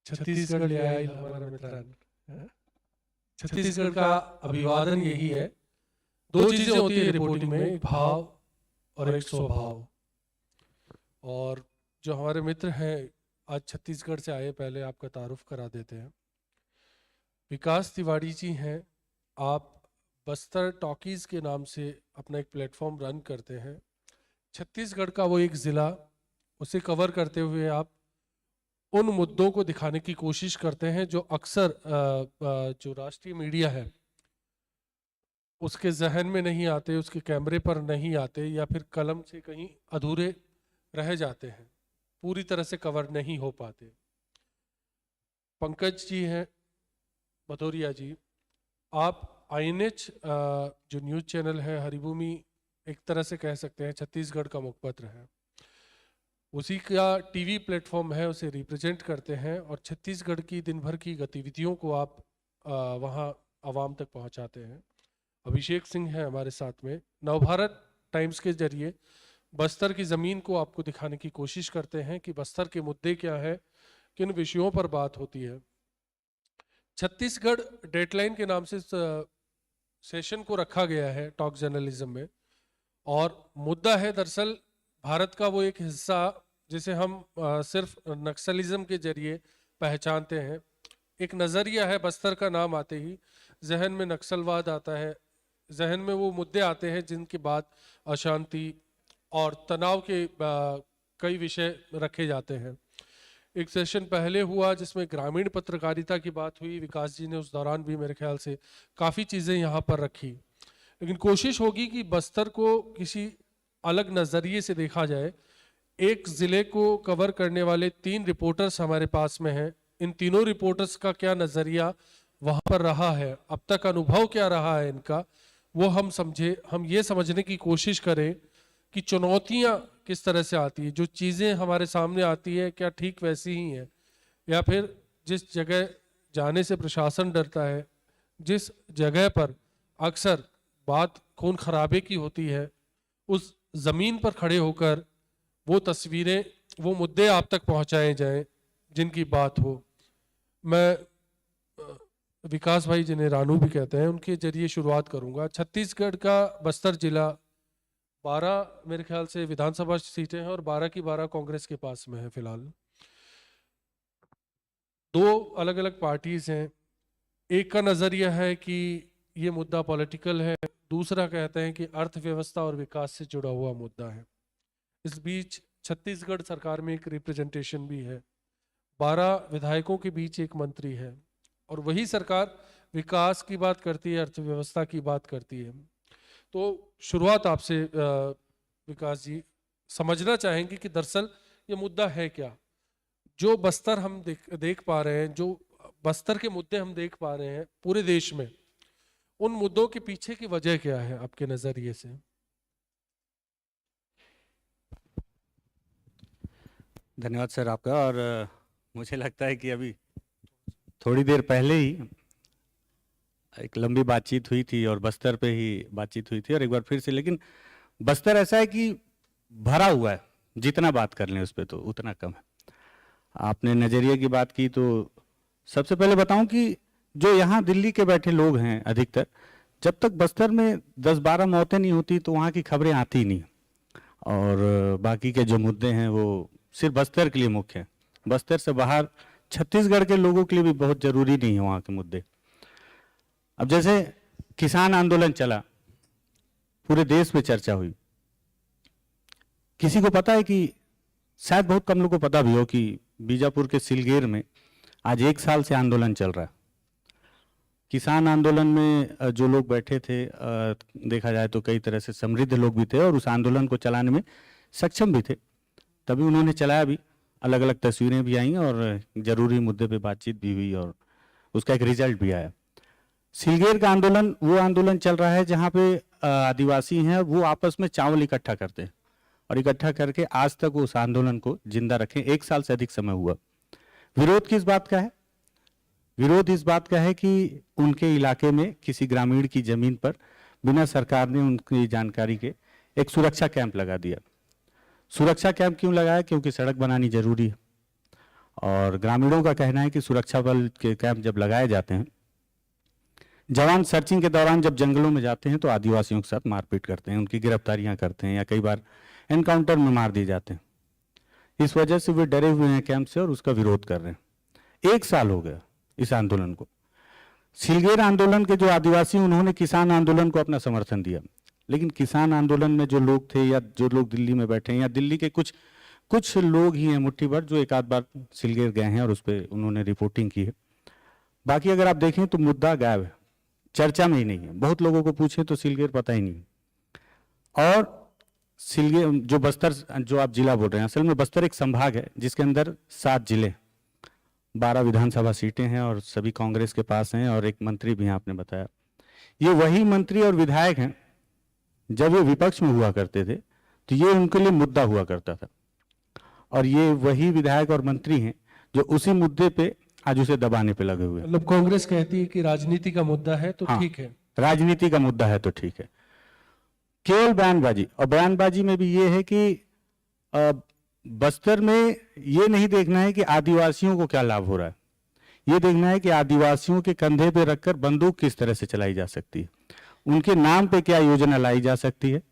छत्तीसगढ़ ले आए हमारा मित्रांनो। छत्तीसगढ़ का अभिवादन यही है, दो चीजें होती है रिपोर्टिंग में, एक भाव और एक स्वभाव। और जो हमारे मित्र हैं आज छत्तीसगढ़ से आए, पहले आपका तारुफ करा देते हैं। विकास तिवारी जी हैं, आप बस्तर टॉकीज के नाम से अपना एक प्लेटफॉर्म रन करते हैं। छत्तीसगढ़ का वो एक ज़िला, उसे कवर करते हुए आप उन मुद्दों को दिखाने की कोशिश करते हैं जो अक्सर जो राष्ट्रीय मीडिया है उसके जहन में नहीं आते, उसके कैमरे पर नहीं आते, या फिर कलम से कहीं अधूरे रह जाते हैं, पूरी तरह से कवर नहीं हो पाते। पंकज जी हैं भदौरिया जी, आप INH जो न्यूज़ चैनल है, हरिभूमि, एक तरह से कह सकते हैं छत्तीसगढ़ का मुखपत्र है, उसी का टीवी प्लेटफॉर्म है, उसे रिप्रेजेंट करते हैं और छत्तीसगढ़ की दिन भर की गतिविधियों को आप वहाँ आवाम तक पहुँचाते हैं। अभिषेक सिंह है हमारे साथ में, नवभारत टाइम्स के जरिए बस्तर की ज़मीन को आपको दिखाने की कोशिश करते हैं कि बस्तर के मुद्दे क्या है, किन विषयों पर बात होती है। छत्तीसगढ़ डेडलाइन के नाम से सेशन को रखा गया है टॉक जर्नलिज्म में, और मुद्दा है दरअसल भारत का वो एक हिस्सा जिसे हम सिर्फ नक्सलिज्म के जरिए पहचानते हैं। एक नज़रिया है, बस्तर का नाम आते ही जहन में नक्सलवाद आता है, जहन में वो मुद्दे आते हैं जिनके बाद अशांति और तनाव के कई विषय रखे जाते हैं। एक सेशन पहले हुआ जिसमें ग्रामीण पत्रकारिता की बात हुई, विकास जी ने उस दौरान भी मेरे ख्याल से काफ़ी चीज़ें यहाँ पर रखी, लेकिन कोशिश होगी कि बस्तर को किसी अलग नज़रिए से देखा जाए। एक ज़िले को कवर करने वाले 3 रिपोर्टर्स हमारे पास में हैं, इन तीनों रिपोर्टर्स का क्या नज़रिया वहाँ पर रहा है, अब तक अनुभव क्या रहा है इनका, वो हम समझे, हम ये समझने की कोशिश करें कि चुनौतियाँ किस तरह से आती है, जो चीज़ें हमारे सामने आती है क्या ठीक वैसी ही हैं, या फिर जिस जगह जाने से प्रशासन डरता है, जिस जगह पर अक्सर बात खून खराबे की होती है, उस ज़मीन पर खड़े होकर वो तस्वीरें, वो मुद्दे आप तक पहुंचाए जाएं जिनकी बात हो। मैं विकास भाई जिन्हें रानू भी कहते हैं, उनके जरिए शुरुआत करूंगा। छत्तीसगढ़ का बस्तर जिला 12 मेरे ख्याल से विधानसभा सीटें हैं और 12 की 12 कांग्रेस के पास में है फिलहाल। 2 अलग अलग पार्टीज हैं, एक का नज़रिया है कि ये मुद्दा पॉलिटिकल है, दूसरा कहते हैं कि अर्थव्यवस्था और विकास से जुड़ा हुआ मुद्दा है। इस बीच छत्तीसगढ़ सरकार में एक रिप्रेजेंटेशन भी है, 12 विधायकों के बीच एक मंत्री है, और वही सरकार विकास की बात करती है, अर्थव्यवस्था की बात करती है। तो शुरुआत आपसे विकास जी, समझना चाहेंगे कि दरअसल ये मुद्दा है क्या, जो बस्तर हम देख पा रहे हैं, जो बस्तर के मुद्दे हम देख पा रहे हैं पूरे देश में, उन मुद्दों के पीछे की वजह क्या है आपके नजरिए से? धन्यवाद सर आपका। और मुझे लगता है कि अभी थोड़ी देर पहले ही एक लंबी बातचीत हुई थी और बस्तर पे ही बातचीत हुई थी, और एक बार फिर से, लेकिन बस्तर ऐसा है कि भरा हुआ है, जितना बात कर लें उस पर तो उतना कम है। आपने नज़रिए की बात की, तो सबसे पहले बताऊं कि जो यहाँ दिल्ली के बैठे लोग हैं अधिकतर, जब तक बस्तर में 10-12 मौतें नहीं होती तो वहाँ की खबरें आती ही नहीं, और बाकी के जो मुद्दे हैं वो सिर्फ बस्तर के लिए मुख्य हैं। बस्तर से बाहर छत्तीसगढ़ के लोगों के लिए भी बहुत ज़रूरी नहीं है वहाँ के मुद्दे। अब जैसे किसान आंदोलन चला, पूरे देश में चर्चा हुई, किसी को पता है कि, शायद बहुत कम लोगों को पता भी हो कि बीजापुर के सिलगेर में आज 1 साल से आंदोलन चल रहा है। किसान आंदोलन में जो लोग बैठे थे, देखा जाए तो कई तरह से समृद्ध लोग भी थे और उस आंदोलन को चलाने में सक्षम भी थे, तभी उन्होंने चलाया भी, अलग अलग तस्वीरें भी आई और जरूरी मुद्दे पे बातचीत भी हुई और उसका एक रिजल्ट भी आया। सिलगेर का आंदोलन वो आंदोलन चल रहा है जहाँ पे आदिवासी हैं, वो आपस में चावल इकट्ठा करते हैं और इकट्ठा करके आज तक उस आंदोलन को जिंदा रखें, 1 साल से अधिक समय हुआ। विरोध किस बात का है? विरोध इस बात का है कि उनके इलाके में किसी ग्रामीण की जमीन पर बिना सरकार ने उनकी जानकारी के एक सुरक्षा कैंप लगा दिया। सुरक्षा कैंप क्यों लगाया? क्योंकि सड़क बनानी जरूरी है, और ग्रामीणों का कहना है कि सुरक्षा बल के कैंप जब लगाए जाते हैं, जवान सर्चिंग के दौरान जब जंगलों में जाते हैं तो आदिवासियों के साथ मारपीट करते हैं, उनकी गिरफ्तारियां करते हैं या कई बार एनकाउंटर में मार दिए जाते हैं। इस वजह से वे डरे हुए हैं कैंप से और उसका विरोध कर रहे हैं। 1 साल हो गया इस आंदोलन को। सिलगेर आंदोलन के जो आदिवासी, उन्होंने किसान आंदोलन को अपना समर्थन दिया, लेकिन किसान आंदोलन में जो लोग थे या जो लोग दिल्ली में बैठे हैं या दिल्ली के कुछ लोग ही हैं मुट्ठी भर जो एक आध बार सिलगेर गए हैं और उस पर उन्होंने रिपोर्टिंग की है। बाकी अगर आप देखें तो मुद्दा गायब है, चर्चा में ही नहीं है। बहुत लोगों को पूछे तो सिलगेर पता ही नहीं। और सिलगेर जो बस्तर, जो आप जिला बोल रहे हैं, असल में बस्तर एक संभाग है जिसके अंदर 7 जिले, 12 विधानसभा सीटें हैं और सभी कांग्रेस के पास हैं और एक मंत्री भी हैं, आपने बताया। ये वही मंत्री और विधायक हैं, जब ये विपक्ष में हुआ करते थे तो ये उनके लिए मुद्दा हुआ करता था, और ये वही विधायक और मंत्री हैं जो उसी मुद्दे पे आज उसे दबाने पे लगे हुए हैं। मतलब कांग्रेस कहती है कि राजनीति का मुद्दा है तो हाँ, ठीक है, राजनीति का मुद्दा है तो ठीक है। केवल बयानबाजी, और बयानबाजी में भी ये है कि बस्तर में ये नहीं देखना है कि आदिवासियों को क्या लाभ हो रहा है, ये देखना है कि आदिवासियों के कंधे पे रखकर बंदूक किस तरह से चलाई जा सकती है, उनके नाम पे क्या योजना लाई जा सकती है,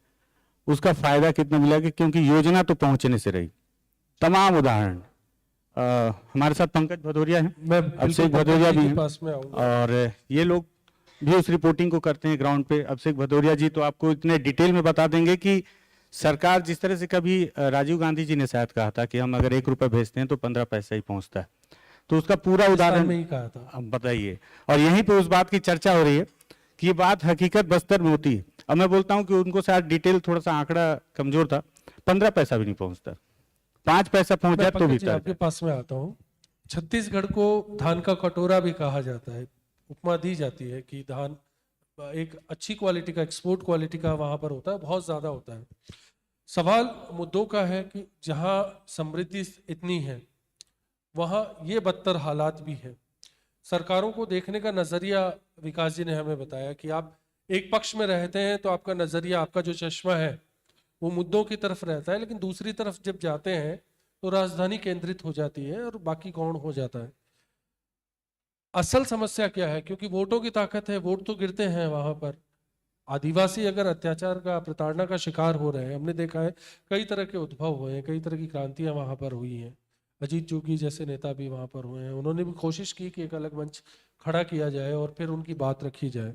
उसका फायदा कितना मिलेगा, क्योंकि योजना तो पहुंचने से रही। तमाम उदाहरण हमारे साथ पंकज भदौरिया हैं, मैं अभिषेक भदौरिया भी हैं, पास में आऊंगा। और ये लोग भी उस रिपोर्टिंग को करते हैं ग्राउंड पे। अभिषेक भदौरिया जी तो आपको इतने डिटेल में बता देंगे कि सरकार जिस तरह से, कभी राजीव गांधी जी ने शायद कहा था कि हम अगर 1 रुपया भेजते हैं तो 15 पैसा ही पहुंचता है, तो उसका पूरा उदाहरण में ही कहा था। अब बताइए। और यहीं पे उस बात की चर्चा हो रही है कि ये बात हकीकत बस्तर में होती है। अब मैं बोलता हूं कि उनको शायद डिटेल थोड़ा सा आंकड़ा कमजोर था, 15 पैसा भी नहीं पहुंचता, 5 पैसा पहुंच जाए तो भी आपके पास में आता हूँ। छत्तीसगढ़ को धान का कटोरा भी कहा जाता है, उपमा दी जाती है कि धान एक अच्छी क्वालिटी का, एक्सपोर्ट क्वालिटी का वहां पर होता है, बहुत ज्यादा होता है। सवाल मुद्दों का है कि जहां समृद्धि इतनी है वहां ये बदतर हालात भी है। सरकारों को देखने का नजरिया, विकास जी ने हमें बताया कि आप एक पक्ष में रहते हैं तो आपका नजरिया, आपका जो चश्मा है वो मुद्दों की तरफ रहता है, लेकिन दूसरी तरफ जब जाते हैं तो राजधानी केंद्रित हो जाती है और बाकी गौण हो जाता है। असल समस्या क्या है? क्योंकि वोटों की ताकत है, वोट तो गिरते हैं वहां पर। आदिवासी अगर अत्याचार का, प्रताड़ना का शिकार हो रहे हैं, हमने देखा है कई तरह के उद्भव हुए हैं, कई तरह की क्रांतियां वहां पर हुई हैं। अजीत जोगी जैसे नेता भी वहां पर हुए हैं, उन्होंने भी कोशिश की कि एक अलग मंच खड़ा किया जाए और फिर उनकी बात रखी जाए।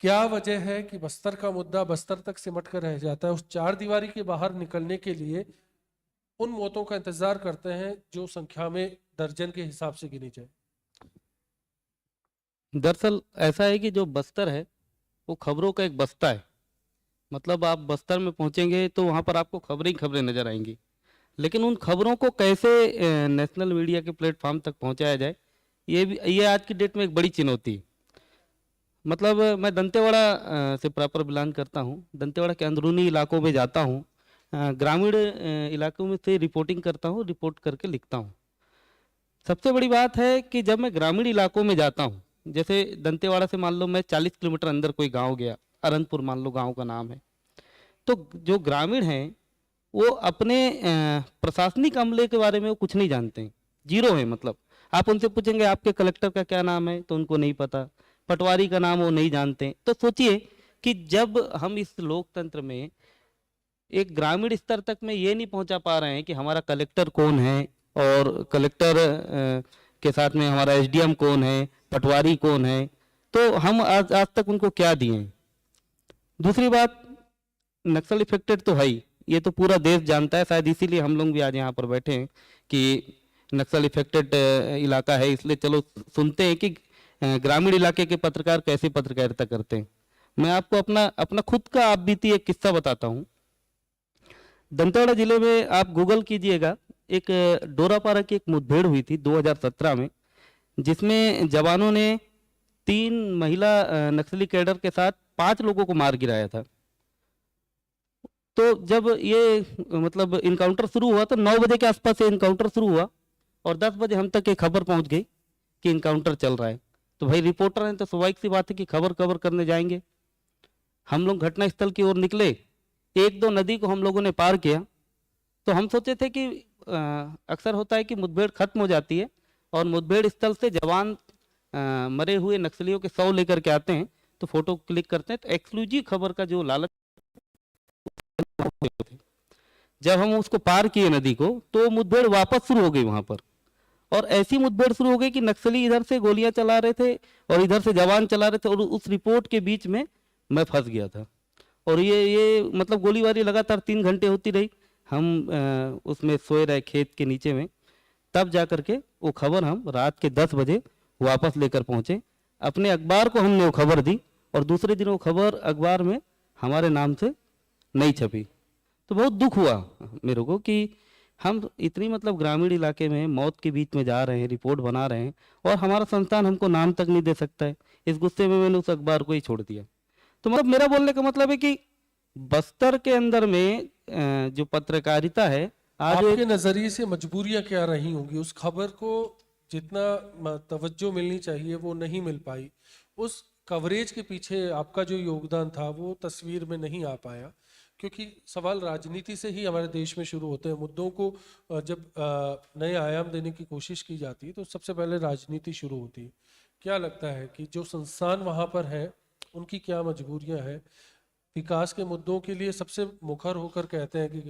क्या वजह है कि बस्तर का मुद्दा बस्तर तक सिमट कर रह जाता है? उस 4 दीवारी के बाहर निकलने के लिए उन मौतों का इंतजार करते हैं जो संख्या में दर्जन के हिसाब से गिनी जाए। दरअसल ऐसा है कि जो बस्तर है वो खबरों का एक बस्ता है। मतलब आप बस्तर में पहुंचेंगे तो वहां पर आपको खबरें ही खबरें नजर आएंगी, लेकिन उन खबरों को कैसे नेशनल मीडिया के प्लेटफॉर्म तक पहुंचाया जाए, ये आज की डेट में एक बड़ी चुनौती है। मतलब मैं दंतेवाड़ा से प्रॉपर बिलोंग करता हूँ। दंतेवाड़ा के अंदरूनी इलाकों में जाता हूँ, ग्रामीण इलाकों में से रिपोर्टिंग करता हूँ, रिपोर्ट करके लिखता हूँ। सबसे बड़ी बात है कि जब मैं ग्रामीण इलाकों में जाता हूँ, जैसे दंतेवाड़ा से मान लो मैं 40 किलोमीटर अंदर कोई गांव गया, अरनपुर मान लो गांव का नाम है, तो जो ग्रामीण हैं वो अपने प्रशासनिक अमले के बारे में वो कुछ नहीं जानते हैं, जीरो है। मतलब आप उनसे पूछेंगे आपके कलेक्टर का क्या नाम है तो उनको नहीं पता, पटवारी का नाम वो नहीं जानते। तो सोचिए कि जब हम इस लोकतंत्र में एक ग्रामीण स्तर तक में ये नहीं पहुंचा पा रहे हैं कि हमारा कलेक्टर कौन है और कलेक्टर के साथ में हमारा एसडीएम कौन है, पटवारी कौन है, तो हम आज तक उनको क्या दिए हैं। दूसरी बात, नक्सल इफेक्टेड तो है ही, ये तो पूरा देश जानता है, शायद इसीलिए हम लोग भी आज यहाँ पर बैठे हैं कि नक्सल इफेक्टेड इलाका है, इसलिए चलो सुनते हैं कि ग्रामीण इलाके के पत्रकार कैसे पत्रकारिता करते हैं। मैं आपको अपना खुद का आप बीती एक किस्सा बताता हूँ। दंतेवाड़ा जिले में आप गूगल कीजिएगा, एक डोरापारा की एक मुठभेड़ हुई थी 2017 में, जिसमें जवानों ने 3 महिला नक्सली कैडर के साथ 5 लोगों को मार गिराया था। तो जब ये मतलब इनकाउंटर शुरू हुआ तो 9 बजे के आसपास से इनकाउंटर शुरू हुआ और 10 बजे हम तक एक खबर पहुंच गई कि इनकाउंटर चल रहा है। तो भाई रिपोर्टर हैं तो स्वाभाविक सी बात है कि खबर कवर करने जाएंगे। हम लोग घटनास्थल की ओर निकले, 1-2 नदी को हम लोगों ने पार किया तो हम सोचे थे कि अक्सर होता है कि मुठभेड़ खत्म हो जाती है और मुठभेड़ स्थल से जवान मरे हुए नक्सलियों के शव लेकर के आते हैं, तो फोटो क्लिक करते हैं। तो एक्सक्लूसिव खबर का जो लालच थे, जब हम उसको पार किए नदी को, तो मुठभेड़ वापस शुरू हो गई वहां पर। और ऐसी मुठभेड़ शुरू हो गई कि नक्सली इधर से गोलियां चला रहे थे और इधर से जवान चला रहे थे, और उस रिपोर्ट के बीच में मैं फंस गया था। और ये मतलब गोलीबारी लगातार 3 घंटे होती रही। हम उसमें सोए रहे खेत के नीचे में। तब जा करके वो खबर हम रात के 10 बजे वापस लेकर पहुंचे। अपने अखबार को हमने वो खबर दी और दूसरे दिन वो खबर अखबार में हमारे नाम से नहीं छपी। तो बहुत दुख हुआ मेरे को कि हम इतनी मतलब ग्रामीण इलाके में मौत के बीच में जा रहे हैं, रिपोर्ट बना रहे हैं, और हमारा संस्थान हमको नाम तक नहीं दे सकता है। इस गुस्से में मैंने उस अखबार को ही छोड़ दिया। तो मतलब मेरा बोलने का मतलब है कि बस्तर के अंदर में जो पत्रकारिता है आज आपके नजरिए से मजबूरियां क्या रही होंगी? उस खबर को जितना तवज्जो मिलनी चाहिए वो नहीं मिल पाई। उस कवरेज के पीछे आपका जो योगदान था वो तस्वीर में नहीं आ पाया, क्योंकि सवाल राजनीति से ही हमारे देश में शुरू होते हैं। मुद्दों को जब नए आयाम देने की कोशिश की जाती है तो सबसे पहले राजनीति शुरू होती है। क्या लगता है कि जो संस्थान वहाँ पर है उनकी क्या मजबूरियां हैं? विकास के मुद्दों के लिए सबसे मुखर होकर कहते हैं कि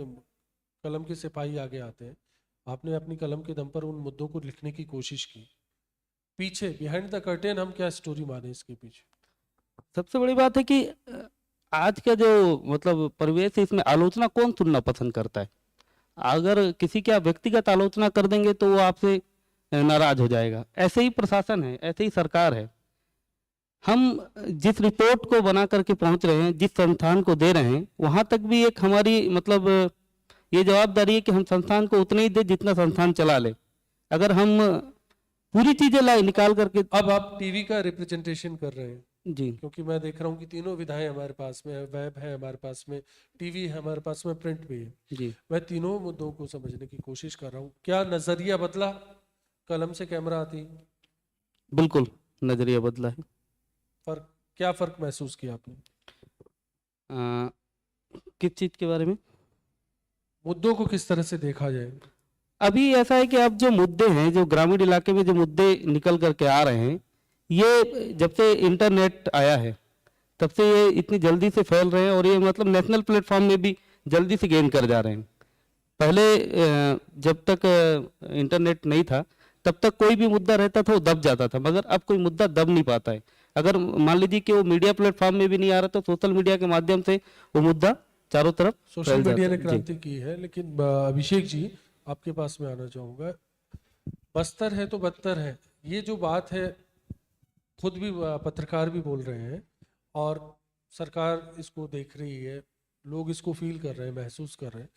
कलम के सिपाही आगे आते हैं। आपने अपनी कलम के दम पर उन मुद्दों को लिखने की कोशिश की। पीछे बिहाइंड द कर्टेन हम क्या स्टोरी माने इसके पीछे? सबसे बड़ी बात है कि आज का जो मतलब परिवेश है, इसमें आलोचना कौन सुनना पसंद करता है? अगर किसी की आप व्यक्तिगत आलोचना कर देंगे तो वो आपसे नाराज हो जाएगा। ऐसे ही प्रशासन है, ऐसे ही सरकार है। हम जिस रिपोर्ट को बना करके पहुंच रहे हैं, जिस संस्थान को दे रहे हैं, वहां तक भी एक हमारी मतलब ये जवाबदारी है कि हम संस्थान को उतना ही दे जितना संस्थान चला ले। अगर हम पूरी चीजें निकाल करके। अब आप टीवी का रिप्रेजेंटेशन कर रहे हैं जी, क्योंकि मैं देख रहा हूँ कि तीनों विधाएं हमारे पास में है, वेब है हमारे पास में, टीवी है हमारे पास में, प्रिंट भी है। जी। मैं तीनों मुद्दों को समझने की कोशिश कर रहा हूँ। क्या नजरिया बदला कलम से कैमरा आती? बिल्कुल नजरिया बदला है। फर्क क्या फर्क महसूस किया आपने? किस चीज के बारे में? मुद्दों को किस तरह से देखा जाए? अभी ऐसा है कि अब जो मुद्दे हैं, जो ग्रामीण इलाके में जो मुद्दे निकल करके आ रहे हैं, ये जब से इंटरनेट आया है तब से ये इतनी जल्दी से फैल रहे हैं और ये मतलब नेशनल प्लेटफॉर्म में भी जल्दी से गेन कर जा रहे हैं। पहले जब तक इंटरनेट नहीं था तब तक कोई भी मुद्दा रहता था वो दब जाता था, मगर अब कोई मुद्दा दब नहीं पाता है। अगर मान लीजिए कि वो मीडिया प्लेटफॉर्म में भी नहीं आ रहा तो सोशल मीडिया के माध्यम से वो मुद्दा चारों तरफ सोशल फैल मीडिया जाता ने है। जी। क्रांति की है। लेकिन अभिषेक जी, आपके पास में आना चाहूंगा। बस्तर है तो बदतर है, ये जो बात है खुद भी पत्रकार भी बोल रहे हैं और सरकार इसको देख रही है, लोग इसको फील कर रहे हैं, महसूस कर रहे हैं।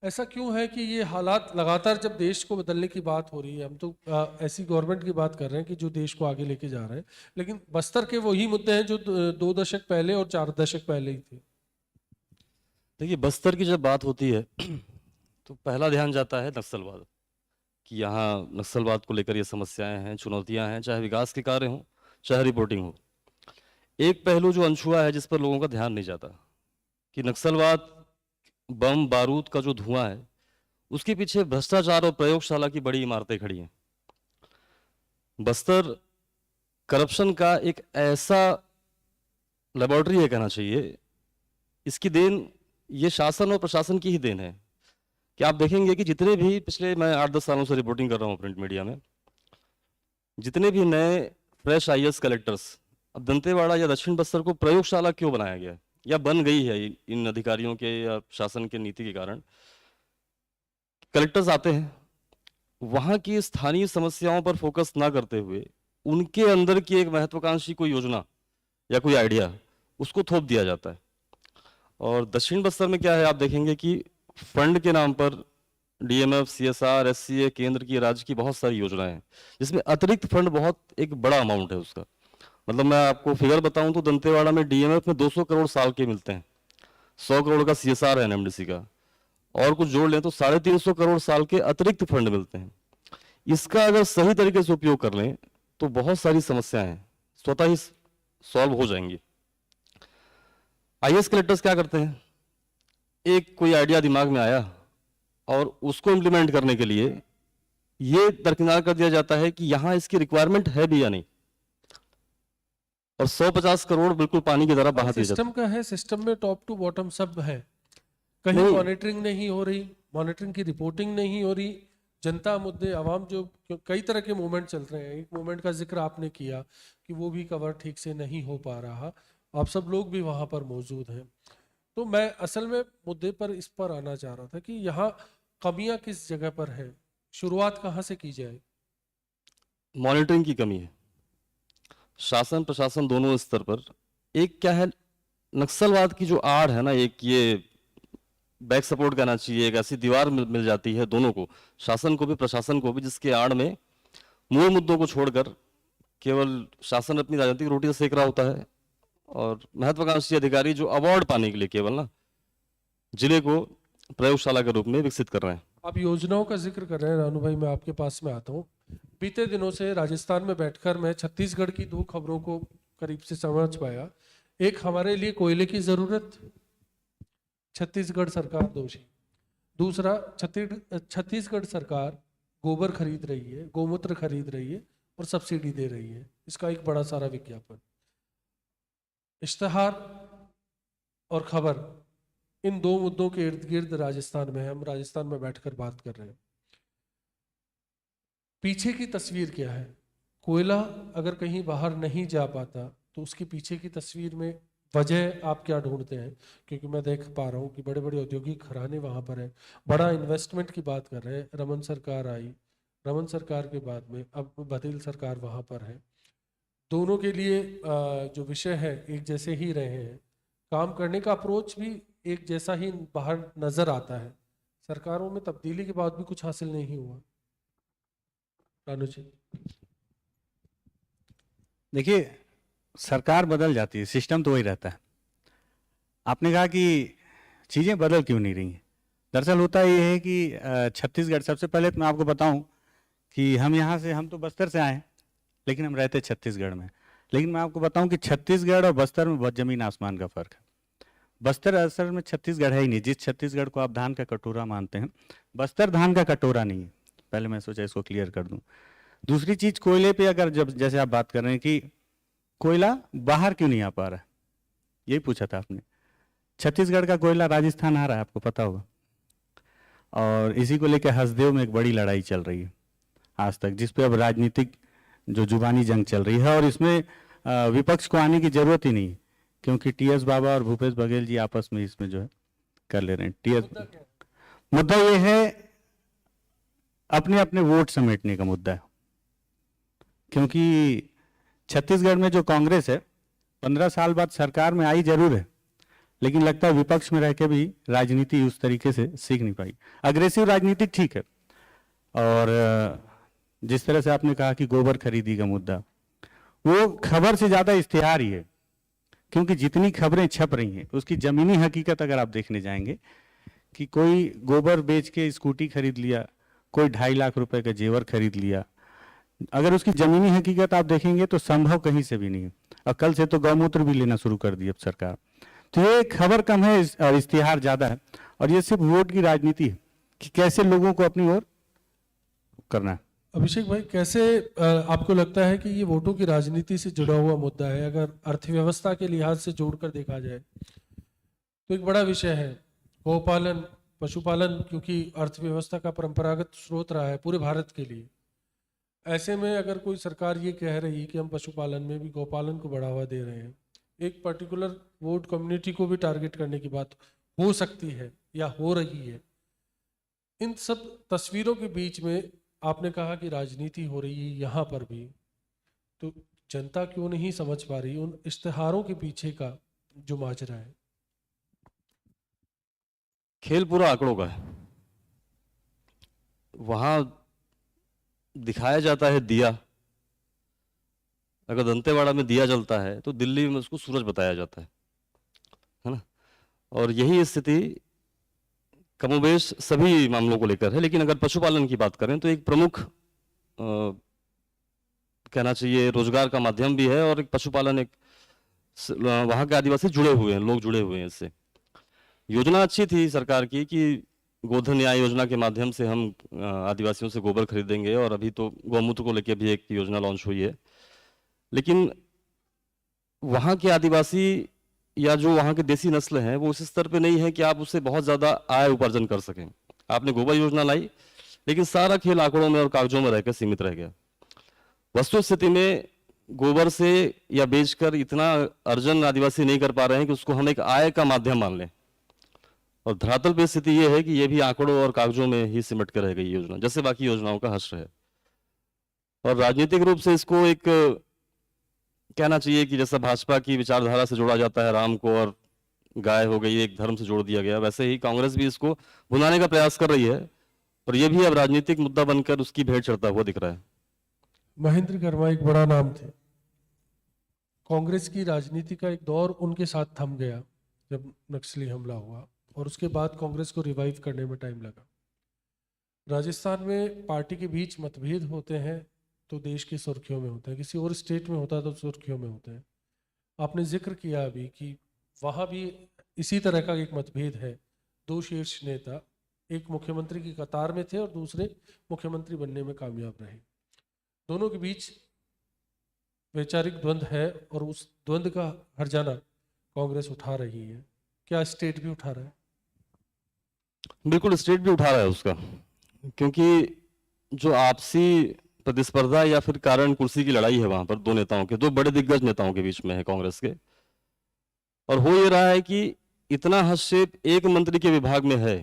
ऐसा क्यों है कि ये हालात लगातार, जब देश को बदलने की बात हो रही है, हम तो ऐसी गवर्नमेंट की बात कर रहे हैं कि जो देश को आगे लेके जा रहे हैं, लेकिन बस्तर के वही मुद्दे हैं जो 2 दशक पहले और 4 दशक पहले ही थे। देखिए, बस्तर की जब बात होती है तो पहला ध्यान जाता है नक्सलवाद, कि यहाँ नक्सलवाद को लेकर ये समस्याएं हैं, चुनौतियां हैं, चाहे विकास के कार्य हों, चाहे रिपोर्टिंग हो। एक पहलू जो अनछुआ है, जिस पर लोगों का ध्यान नहीं जाता, कि नक्सलवाद, बम बारूद का जो धुआं है, उसके पीछे भ्रष्टाचार और प्रयोगशाला की बड़ी इमारतें खड़ी हैं। बस्तर करप्शन का एक ऐसा लेबोरेटरी है, कहना चाहिए। इसकी देन ये शासन और प्रशासन की ही देन है कि आप देखेंगे कि जितने भी पिछले, मैं 8-10 सालों से रिपोर्टिंग कर रहा हूँ प्रिंट मीडिया में, जितने भी नए फ्रेश आईएएस कलेक्टर्स, अब दंतेवाड़ा या दक्षिण बस्तर को प्रयोगशाला क्यों बनाया गया या बन गई है इन अधिकारियों के या शासन के नीति के कारण। कलेक्टर्स आते हैं, वहां की स्थानीय समस्याओं पर फोकस ना करते हुए उनके अंदर की एक महत्वाकांक्षी कोई योजना या कोई आइडिया, उसको थोप दिया जाता है। और दक्षिण बस्तर में क्या है, आप देखेंगे कि फंड के नाम पर डीएमएफ, सीएसआर, एससीए, केंद्र की, राज्य की बहुत सारी योजनाएं हैं, जिसमें अतिरिक्त फंड बहुत एक बड़ा अमाउंट है उसका। मतलब मैं आपको फिगर बताऊं तो दंतेवाड़ा में डीएमएफ में 200 करोड़ साल के मिलते हैं, 100 करोड़ का सीएसआर है एनएमडीसी का, और कुछ जोड़ लें तो 350 करोड़ साल के अतिरिक्त फंड मिलते हैं। इसका अगर सही तरीके से उपयोग कर लें तो बहुत सारी समस्याएं स्वतः ही सॉल्व हो जाएंगी। आईएएस कलेक्टर्स क्या करते हैं, एक कोई आइडिया दिमाग में आया, और उसको इम्प्लीमेंट करने के लिए ये दरकिनार कर दिया जाता है कि यहाँ इसकी रिक्वायरमेंट है भी या नहीं, और 150 करोड़ बिल्कुल पानी की तरह बहा दिया जाता सिस्टम का है, सिस्टम में टॉप टू बॉटम सब है, कहीं नहीं। मॉनिटरिंग नहीं हो रही, मॉनिटरिंग की रिपोर्टिंग नहीं हो रही, जनता मुद्दे आवाम जो कई तरह के मूवमेंट चल रहे हैं, एक मूवमेंट का जिक्र आपने किया कि वो भी कवर ठीक से नहीं हो पा रहा, आप सब लोग भी वहां पर मौजूद हैं। तो मैं असल में मुद्दे पर इस पर आना चाह रहा था कि यहाँ कमियां किस जगह पर है, शुरुआत कहाँ से की जाए? मॉनिटरिंग की कमी है, शासन प्रशासन दोनों स्तर पर। एक क्या है, नक्सलवाद की जो आड़ है ना, एक ये बैक सपोर्ट करना चाहिए, एक ऐसी दीवार मिल जाती है दोनों को, शासन को भी प्रशासन को भी, जिसके आड़ में मूल मुद्दों को छोड़कर केवल शासन अपनी राजनीतिक रोटी सेक रहा होता है, और महत्वाकांक्षी अधिकारी जो अवार्ड पाने के लिए केवल ना जिले को प्रयोगशाला के रूप में विकसित कर रहे हैं। आप योजनाओं का जिक्र कर रहे हैं रानू भाई, मैं आपके पास में आता हूँ। बीते दिनों से राजस्थान में बैठकर मैं छत्तीसगढ़ की दो खबरों को करीब से समझ पाया। एक, हमारे लिए कोयले की जरूरत, छत्तीसगढ़ सरकार दोषी। दूसरा, छत्तीसगढ़ सरकार गोबर खरीद रही है, गोमूत्र खरीद रही है और सब्सिडी दे रही है, इसका एक बड़ा सारा विज्ञापन, इश्तहार और खबर, इन दो मुद्दों के इर्द गिर्द राजस्थान में हम राजस्थान में बैठकर बात कर रहे हैं। पीछे की तस्वीर क्या है? कोयला अगर कहीं बाहर नहीं जा पाता तो उसके पीछे की तस्वीर में वजह आप क्या ढूंढते हैं? क्योंकि मैं देख पा रहा हूँ कि बड़े बड़े औद्योगिक घराने वहाँ पर हैं, बड़ा इन्वेस्टमेंट की बात कर रहे हैं। रमन सरकार आई, रमन सरकार के बाद में अब बघेल सरकार वहाँ पर है। दोनों के लिए जो विषय है एक जैसे ही रहे हैं, काम करने का अप्रोच भी एक जैसा ही बाहर नजर आता है। सरकारों में तब्दीली के बाद भी कुछ हासिल नहीं हुआ। रानू जी, देखिए, सरकार बदल जाती है, सिस्टम तो वही रहता है। आपने कहा कि चीज़ें बदल क्यों नहीं रही हैं। दरअसल होता ये है कि छत्तीसगढ़, सबसे पहले तो मैं आपको बताऊं कि हम तो बस्तर से आए हैं, लेकिन हम रहते छत्तीसगढ़ में। लेकिन मैं आपको बताऊं कि छत्तीसगढ़ और बस्तर में बहुत ज़मीन आसमान का फ़र्क है। बस्तर असल में छत्तीसगढ़ है ही नहीं। जिस छत्तीसगढ़ को आप धान का कटोरा मानते हैं, बस्तर धान का कटोरा नहीं है। पहले मैं सोचा इसको क्लियर कर दूं। दूसरी चीज़, कोयले पे अगर जब जैसे आप बात कर रहे हैं कि कोयला बाहर क्यों नहीं आ पा रहा है, यही पूछा था आपने। छत्तीसगढ़ का कोयला राजस्थान आ रहा है, आपको पता होगा, और इसी को लेकर हसदेव में एक बड़ी लड़ाई चल रही है आज तक, जिस पे अब राजनीतिक जो जुबानी जंग चल रही है, और इसमें विपक्ष को आने की जरूरत ही नहीं, क्योंकि टीएस बाबा और भूपेश बघेल जी आपस में इसमें जो है कर ले रहे हैं। मुद्दा ये है, अपने अपने वोट समेटने का मुद्दा है। क्योंकि छत्तीसगढ़ में जो कांग्रेस है 15 साल बाद सरकार में आई जरूर है, लेकिन लगता है विपक्ष में रह के भी राजनीति उस तरीके से सीख नहीं पाई। अग्रेसिव राजनीति ठीक है, और जिस तरह से आपने कहा कि गोबर खरीदी का मुद्दा, वो खबर से ज्यादा इश्तिहार ही है। क्योंकि जितनी खबरें छप रही हैं उसकी जमीनी हकीकत अगर आप देखने जाएंगे कि कोई गोबर बेच के स्कूटी खरीद लिया, कोई 2.5 लाख रुपए का जेवर खरीद लिया, अगर उसकी जमीनी हकीकत आप देखेंगे तो संभव कहीं से भी नहीं है। और कल से तो गौमूत्र भी लेना शुरू कर दी अब सरकार। तो ये खबर कम है और इश्तिहार ज्यादा है, और ये सिर्फ वोट की राजनीति है कि कैसे लोगों को अपनी ओर करना है। अभिषेक भाई, कैसे आपको लगता है कि ये वोटों की राजनीति से जुड़ा हुआ मुद्दा है? अगर अर्थव्यवस्था के लिहाज से जोड़कर देखा जाए तो एक बड़ा विषय है गौपालन, पशुपालन, क्योंकि अर्थव्यवस्था का परंपरागत स्रोत रहा है पूरे भारत के लिए। ऐसे में अगर कोई सरकार ये कह रही है कि हम पशुपालन में भी गौपालन को बढ़ावा दे रहे हैं, एक पर्टिकुलर वोट कम्युनिटी को भी टारगेट करने की बात हो सकती है या हो रही है, इन सब तस्वीरों के बीच में आपने कहा कि राजनीति हो रही है यहाँ पर भी, तो जनता क्यों नहीं समझ पा रही उन इश्तिहारों के पीछे का जो माजरा है? खेल पूरा आंकड़ों का है। वहां दिखाया जाता है दिया, अगर दंतेवाड़ा में दिया जलता है तो दिल्ली में उसको सूरज बताया जाता है ना। और यही स्थिति कमोबेश सभी मामलों को लेकर है। लेकिन अगर पशुपालन की बात करें तो एक प्रमुख कहना चाहिए रोजगार का माध्यम भी है, और एक पशुपालन एक वहां के आदिवासी जुड़े हुए हैं, लोग जुड़े हुए हैं इससे। योजना अच्छी थी सरकार की कि गोधन न्याय योजना के माध्यम से हम आदिवासियों से गोबर खरीदेंगे, और अभी तो गौमूत्र को लेकर भी एक योजना लॉन्च हुई है। लेकिन वहाँ के आदिवासी या जो वहाँ के देसी नस्ल हैं वो उस स्तर पे नहीं है कि आप उससे बहुत ज़्यादा आय उपार्जन कर सकें। आपने गोबर योजना लाई, लेकिन सारा खेल आंकड़ों में और कागजों में रहकर सीमित रह गया। वस्तु स्थिति में गोबर से या बेचकर इतना अर्जन आदिवासी नहीं कर पा रहे हैं कि उसको हम एक आय का माध्यम मान लें। और धरातल पे स्थिति ये है कि ये भी आंकड़ों और कागजों में ही सिमट कर रह गई योजना, जैसे बाकी योजनाओं का हश्र है। और राजनीतिक रूप से इसको एक कहना चाहिए कि जैसा भाजपा की विचारधारा से जोड़ा जाता है राम को, और गाय हो गई एक धर्म से जोड़ दिया गया, वैसे ही कांग्रेस भी इसको भुनाने का प्रयास कर रही है, और ये भी अब राजनीतिक मुद्दा बनकर उसकी भेंट चढ़ता हुआ दिख रहा है। महेंद्र कर्मा एक बड़ा नाम थे। कांग्रेस की राजनीति का एक दौर उनके साथ थम गया जब नक्सली हमला हुआ, और उसके बाद कांग्रेस को रिवाइव करने में टाइम लगा। राजस्थान में पार्टी के बीच मतभेद होते हैं तो देश की सुर्खियों में होते हैं, किसी और स्टेट में होता है तो सुर्खियों में होते हैं। आपने जिक्र किया अभी कि वहाँ भी इसी तरह का एक मतभेद है। दो शीर्ष नेता एक मुख्यमंत्री की कतार में थे और दूसरे मुख्यमंत्री बनने में कामयाब रहे। दोनों के बीच वैचारिक द्वंद्व है, और उस द्वंद्व का हर्जाना कांग्रेस उठा रही है। क्या स्टेट भी उठा रहा है? बिल्कुल, स्टेट भी उठा रहा है उसका, क्योंकि जो आपसी प्रतिस्पर्धा या फिर कारण कुर्सी की लड़ाई है वहां पर दो नेताओं के, दो बड़े दिग्गज नेताओं के बीच में है कांग्रेस के। और हो ये रहा है कि इतना हस्तक्षेप एक मंत्री के विभाग में है।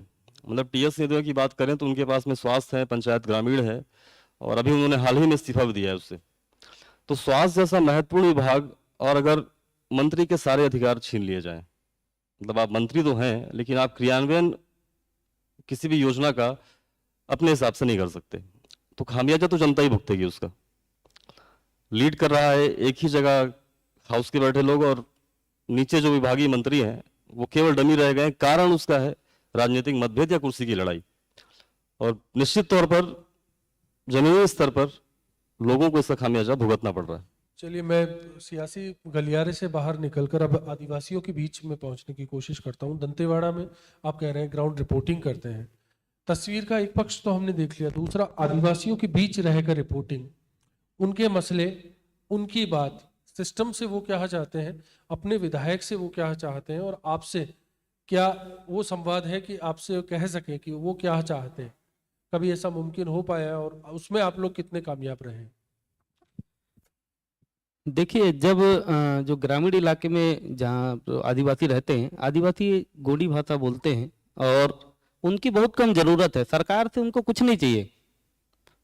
मतलब टीएस सिंहदेव की बात करें तो उनके पास में स्वास्थ्य है, पंचायत ग्रामीण है, और अभी उन्होंने हाल ही में इस्तीफा भी दिया है उससे। तो स्वास्थ्य जैसा महत्वपूर्ण विभाग, और अगर मंत्री के सारे अधिकार छीन लिए जाएं, मतलब आप मंत्री तो हैं लेकिन आप क्रियान्वयन किसी भी योजना का अपने हिसाब से नहीं कर सकते, तो खामियाजा तो जनता ही भुगतेगी उसका। लीड कर रहा है एक ही जगह हाउस के बैठे लोग, और नीचे जो विभागीय मंत्री हैं वो केवल डमी रह गए। कारण उसका है राजनीतिक मतभेद या कुर्सी की लड़ाई। और निश्चित तौर पर जमीनी स्तर पर लोगों को इसका खामियाजा भुगतना पड़ रहा है। चलिए, मैं सियासी गलियारे से बाहर निकलकर अब आदिवासियों के बीच में पहुंचने की कोशिश करता हूं। दंतेवाड़ा में आप कह रहे हैं ग्राउंड रिपोर्टिंग करते हैं। तस्वीर का एक पक्ष तो हमने देख लिया, दूसरा आदिवासियों के बीच रहकर रिपोर्टिंग, उनके मसले, उनकी बात, सिस्टम से वो क्या चाहते हैं, अपने विधायक से वो क्या चाहते हैं, और आपसे क्या वो संवाद है कि आपसे कह सकें कि वो क्या चाहते हैं। कभी ऐसा मुमकिन हो पाया, और उसमें आप लोग कितने कामयाब रहे? देखिए, जब जो ग्रामीण इलाके में जहाँ आदिवासी रहते हैं, आदिवासी गोंडी भाषा बोलते हैं, और उनकी बहुत कम जरूरत है। सरकार से उनको कुछ नहीं चाहिए,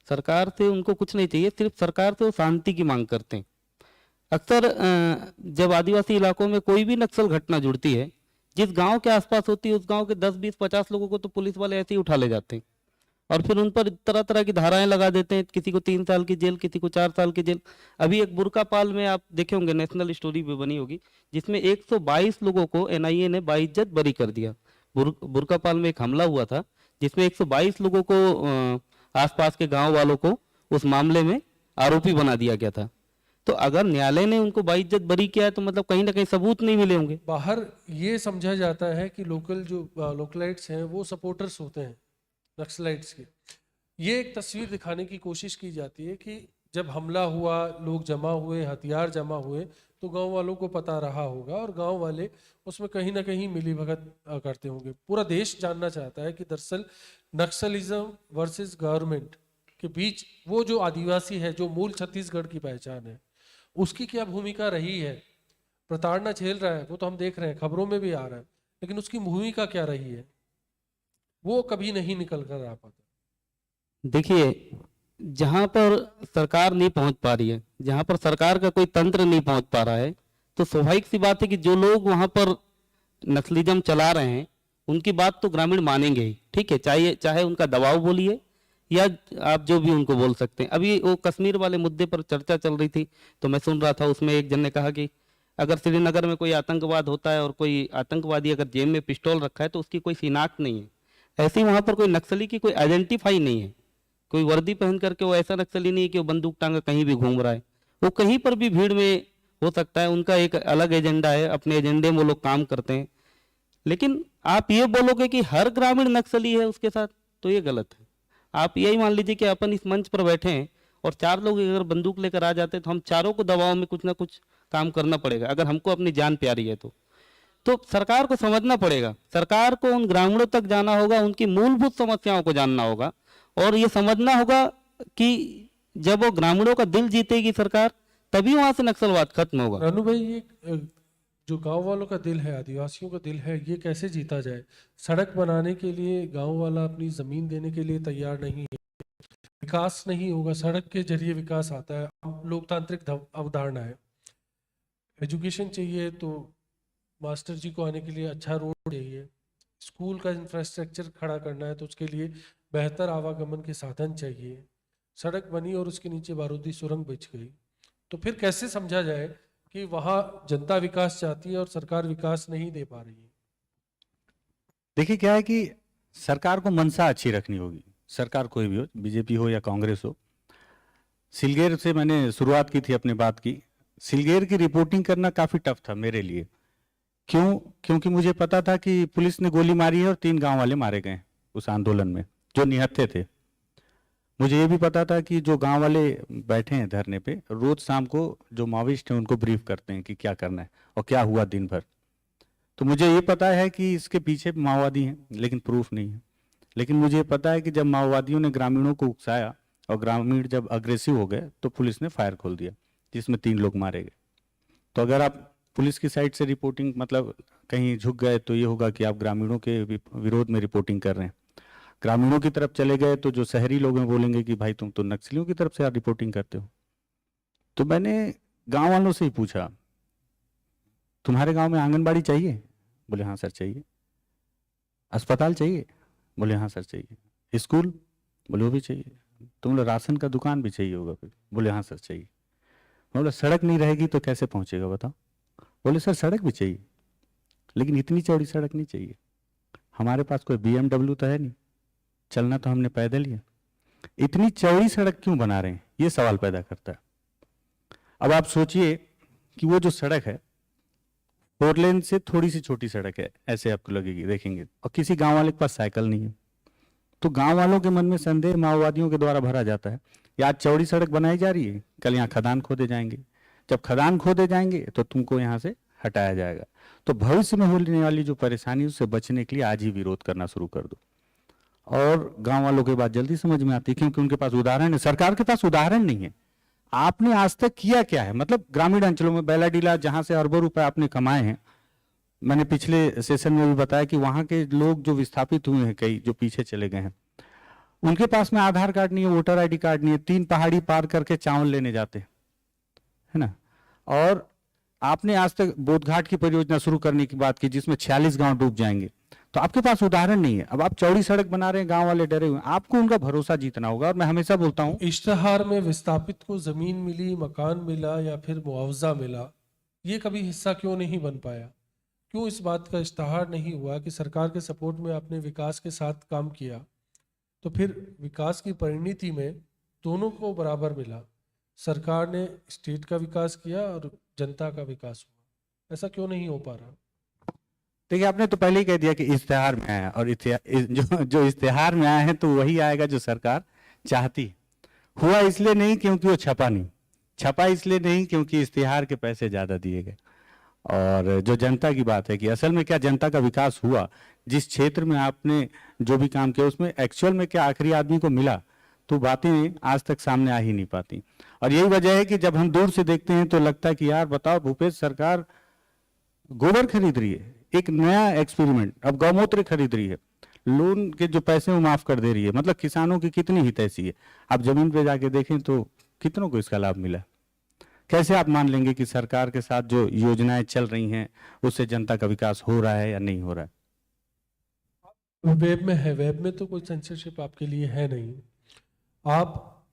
सरकार से उनको कुछ नहीं चाहिए, सिर्फ सरकार से वो शांति की मांग करते हैं। अक्सर जब आदिवासी इलाकों में कोई भी नक्सल घटना जुड़ती है, जिस गांव के आसपास होती है उस गांव के 10, 20, 50 लोगों को तो पुलिस वाले ऐसे ही उठा ले जाते हैं, और फिर उन पर तरह तरह की धाराएं लगा देते हैं। किसी को 3 साल की जेल, किसी को 4 साल की जेल। अभी एक बुरकापाल में आप देखे होंगे, नेशनल स्टोरी पे बनी होगी, जिसमें 122 लोगों को एनआईए ने बाइज्जत बरी कर दिया। बुरकापाल में एक हमला हुआ था जिसमें 122 लोगों को आसपास के गांव वालों को उस मामले में आरोपी बना दिया गया था। तो अगर न्यायालय ने उनको बाइज्जत बरी किया है तो मतलब कहीं ना कहीं सबूत नहीं मिले होंगे। बाहर ये समझा जाता है कि लोकलाइट्स हैं वो सपोर्टर्स होते हैं नक्सलाइट्स के। ये एक तस्वीर दिखाने की कोशिश की जाती है कि जब हमला हुआ, लोग जमा हुए, हथियार जमा हुए, तो गांव वालों को पता रहा होगा, और गांव वाले उसमें कहीं ना कहीं मिलीभगत करते होंगे। पूरा देश जानना चाहता है कि दरअसल नक्सलिज्म वर्सेस गवर्नमेंट के बीच वो जो आदिवासी है, जो मूल छत्तीसगढ़ की पहचान है, उसकी क्या भूमिका रही है। प्रताड़ना झेल रहा है, वो तो हम देख रहे हैं, खबरों में भी आ रहा है, लेकिन उसकी भूमिका क्या रही है वो कभी नहीं निकल कर आ पाता। देखिए, जहां पर सरकार नहीं पहुंच पा रही है, जहां पर सरकार का कोई तंत्र नहीं पहुंच पा रहा है, तो स्वाभाविक सी बात है कि जो लोग वहां पर नक्सलिज्म चला रहे हैं उनकी बात तो ग्रामीण मानेंगे ही। ठीक है, चाहे उनका दबाव बोलिए या आप जो भी उनको बोल सकते हैं। अभी वो कश्मीर वाले मुद्दे पर चर्चा चल रही थी, तो मैं सुन रहा था, उसमें एक जन ने कहा कि अगर श्रीनगर में कोई आतंकवाद होता है और कोई आतंकवादी अगर जेब में पिस्टल रखा है तो उसकी कोई शिनाख्त नहीं है। ऐसे ही वहां पर कोई नक्सली की कोई आइडेंटिफाई नहीं है, कोई वर्दी पहन करके वो ऐसा नक्सली नहीं है कि वो बंदूक टांगा कहीं भी घूम रहा है। वो कहीं पर भी भीड़ में हो सकता है, उनका एक अलग एजेंडा है, अपने एजेंडे में वो लोग काम करते हैं। लेकिन आप ये बोलोगे कि हर ग्रामीण नक्सली है उसके साथ, तो ये गलत है। आप यही मान लीजिए कि अपन इस मंच पर बैठे हैं और 4 लोग अगर बंदूक लेकर आ जाते तो हम चारों को दबाव में कुछ ना कुछ काम करना पड़ेगा, अगर हमको अपनी जान प्यारी है तो सरकार को समझना पड़ेगा, सरकार को उन ग्रामीणों तक जाना होगा, उनकी मूलभूत समस्याओं को जानना होगा और ये समझना होगा कि जब वो ग्रामीणों का दिल जीतेगी सरकार, तभी वहां से नक्सलवाद खत्म होगा। रानू भाई, ये जो गांव वालों का दिल है, आदिवासियों का दिल है, ये कैसे जीता जाए? सड़क बनाने के लिए गांव वाला अपनी जमीन देने के लिए तैयार नहीं है, विकास नहीं होगा, सड़क के जरिए विकास आता है। लोकतांत्रिक अवधारणा है, एजुकेशन चाहिए तो मास्टर जी को आने के लिए अच्छा रोड चाहिए, स्कूल का इंफ्रास्ट्रक्चर खड़ा करना है तो उसके लिए बेहतर आवागमन के साधन चाहिए। सड़क बनी और उसके नीचे बारूदी सुरंग बिछ गई, तो फिर कैसे समझा जाए कि वहाँ जनता विकास चाहती है और सरकार विकास नहीं दे पा रही है? देखिए क्या है कि सरकार को मंशा अच्छी रखनी होगी, सरकार कोई भी हो, बीजेपी हो या कांग्रेस हो। सिलगेर से मैंने शुरुआत की थी अपनी बात की। सिलगेर की रिपोर्टिंग करना काफ़ी टफ था मेरे लिए। क्यों? क्योंकि मुझे पता था कि पुलिस ने गोली मारी है और 3 गांव वाले मारे गए उस आंदोलन में जो निहत्थे थे। मुझे ये भी पता था कि जो गांव वाले बैठे हैं धरने पे, रोज शाम को जो माओवादिस्ट हैं उनको ब्रीफ करते हैं कि क्या करना है और क्या हुआ दिन भर। तो मुझे ये पता है कि इसके पीछे माओवादी हैं, लेकिन प्रूफ नहीं है। लेकिन मुझे पता है कि जब माओवादियों ने ग्रामीणों को उकसाया और ग्रामीण जब अग्रेसिव हो गए तो पुलिस ने फायर खोल दिया, जिसमें 3 लोग मारे गए। तो अगर आप पुलिस की साइड से रिपोर्टिंग मतलब कहीं झुक गए तो ये होगा कि आप ग्रामीणों के विरोध में रिपोर्टिंग कर रहे हैं। ग्रामीणों की तरफ चले गए तो जो शहरी लोग हैं बोलेंगे कि भाई तुम तो नक्सलियों की तरफ से रिपोर्टिंग करते हो। तो मैंने गांव वालों से ही पूछा, तुम्हारे गांव में आंगनबाड़ी चाहिए? बोले हाँ सर चाहिए। अस्पताल चाहिए? बोले हाँ सर चाहिए। स्कूल? बोले वो भी चाहिए। तो बोले राशन का दुकान भी चाहिए होगा फिर? बोले हाँ सर चाहिए। मैं बोला सड़क नहीं रहेगी तो कैसे पहुंचेगा बताओ? बोले सर सड़क भी चाहिए, लेकिन इतनी चौड़ी सड़क नहीं चाहिए। हमारे पास कोई BMW तो है नहीं, चलना तो हमने पैदल ही है। इतनी चौड़ी सड़क क्यों बना रहे हैं, ये सवाल पैदा करता है। अब आप सोचिए कि वो जो सड़क है 4 लेन से थोड़ी सी छोटी सड़क है, ऐसे आपको लगेगी देखेंगे, और किसी गांव वाले के पास साइकिल नहीं है। तो गांव वालों के मन में संदेह माओवादियों के द्वारा भरा जाता है, या आज चौड़ी सड़क बनाई जा रही है, कल यहाँ खदान खोदे जाएंगे, जब खदान खोदे जाएंगे तो तुमको यहाँ से हटाया जाएगा। तो भविष्य में होने वाली जो परेशानी उससे बचने के लिए आज ही विरोध करना शुरू कर दो। और गांव वालों की बात जल्दी समझ में आती है, क्योंकि उनके पास उदाहरण है, सरकार के पास उदाहरण नहीं है। आपने आज तक किया क्या है? मतलब ग्रामीण अंचलों में बैलाडीला जहां से अरबों रुपए आपने कमाए हैं, मैंने पिछले सेशन में भी बताया कि वहां के लोग जो विस्थापित हुए हैं, कई जो पीछे चले गए हैं, उनके पास में आधार कार्ड नहीं है, वोटर ID कार्ड नहीं है, 3 पहाड़ी पार करके चावल लेने जाते हैं, है ना। और आपने आज तक बोधघाट की परियोजना शुरू करने की बात की जिसमें 46 गांव डूब जाएंगे। तो आपके पास उदाहरण नहीं है। अब आप चौड़ी सड़क बना रहे हैं, गांव वाले डरे हुए हैं, आपको उनका भरोसा जीतना होगा। और मैं हमेशा बोलता हूं, इश्तेहार में विस्थापित को जमीन मिली, मकान मिला या फिर मुआवजा मिला, ये कभी हिस्सा क्यों नहीं बन पाया? क्यों इस बात का इश्तेहार नहीं हुआ कि सरकार के सपोर्ट में आपने विकास के साथ काम किया, तो फिर विकास की परिणति में दोनों को बराबर मिला, सरकार ने स्टेट का विकास किया और जनता का विकास हुआ? ऐसा क्यों नहीं हो पा रहा? देखिए आपने तो पहले ही कह दिया कि इश्तेहार में आया, और जो इश्तेहार में आया है तो वही आएगा जो सरकार चाहती। हुआ इसलिए नहीं क्योंकि वो छपा नहीं, छपा इसलिए नहीं क्योंकि इश्तेहार के पैसे ज्यादा दिए गए। और जो जनता की बात है कि असल में क्या जनता का विकास हुआ, जिस क्षेत्र में आपने जो भी काम किया उसमें एक्चुअल में क्या आखिरी आदमी को मिला, तो बातें आज तक सामने आ ही नहीं पाती। और यही वजह है कि जब हम दूर से देखते हैं तो लगता है कि यार बताओ, भूपेश सरकार गोबर खरीद रही है, एक नया एक्सपेरिमेंट, अब गौमूत्र खरीद रही है, लोन के जो पैसे वो माफ कर दे रही है। मतलब किसानों की कितनी हितैषी है। आप जमीन पे जाके देखें तो कितनों को इसका लाभ मिला। कैसे आप मान लेंगे कि सरकार के साथ जो योजनाएं चल रही हैं उससे जनता का विकास हो रहा है या नहीं हो रहा है? वेब में है, वेब में तो कोई सेंसरशिप आपके लिए है नहीं। आप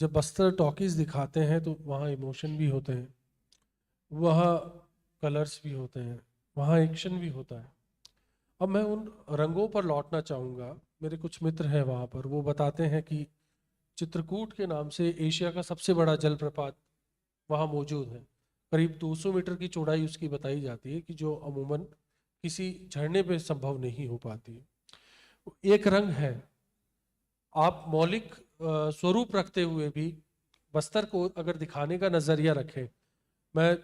जब बस्तर टॉकीज दिखाते हैं तो वहाँ इमोशन भी होते हैं, वहाँ कलर्स भी होते हैं, वहाँ एक्शन भी होता है। अब मैं उन रंगों पर लौटना चाहूँगा। मेरे कुछ मित्र हैं वहाँ पर, वो बताते हैं कि चित्रकूट के नाम से एशिया का सबसे बड़ा जलप्रपात वहाँ मौजूद है। करीब 200 मीटर की चौड़ाई उसकी बताई जाती है, कि जो अमूमन किसी झरने पे संभव नहीं हो पाती। एक रंग है, आप मौलिक स्वरूप रखते हुए भी बस्तर को अगर दिखाने का नजरिया रखें। मैं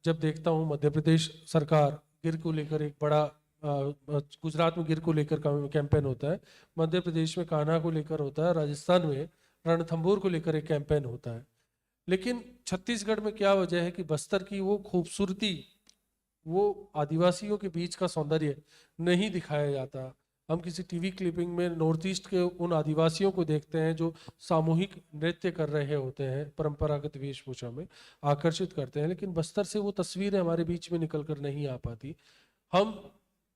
जब देखता हूँ मध्य प्रदेश सरकार गिर को लेकर एक बड़ा गुजरात में गिर को लेकर कैंपेन होता है, मध्य प्रदेश में कान्हा को लेकर होता है, राजस्थान में रणथंभौर को लेकर एक कैंपेन होता है, लेकिन छत्तीसगढ़ में क्या वजह है कि बस्तर की वो खूबसूरती, वो आदिवासियों के बीच का सौंदर्य नहीं दिखाया जाता। हम किसी टीवी क्लिपिंग में नॉर्थ ईस्ट के उन आदिवासियों को देखते हैं जो सामूहिक नृत्य कर रहे होते हैं, परंपरागत वेशभूषा में आकर्षित करते हैं, लेकिन बस्तर से वो तस्वीरें हमारे बीच में निकल कर नहीं आ पाती। हम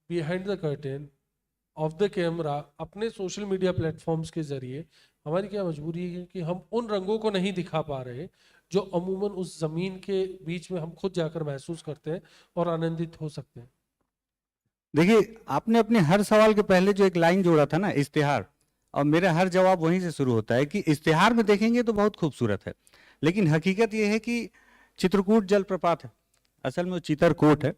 behind the curtain of the camera अपने सोशल मीडिया प्लेटफॉर्म्स के जरिए, हमारी क्या मजबूरी है कि हम उन रंगों को नहीं दिखा पा रहे जो अमूमन उस जमीन के बीच में हम खुद जाकर महसूस करते हैं और आनंदित हो सकते हैं। देखिए, आपने अपने हर सवाल के पहले जो एक लाइन जोड़ा था ना, इश्तिहार, और मेरा हर जवाब वहीं से शुरू होता है कि इश्तिहार में देखेंगे तो बहुत खूबसूरत है, लेकिन हकीकत ये है कि चित्रकूट जलप्रपात है, असल में वो चित्रकूट है,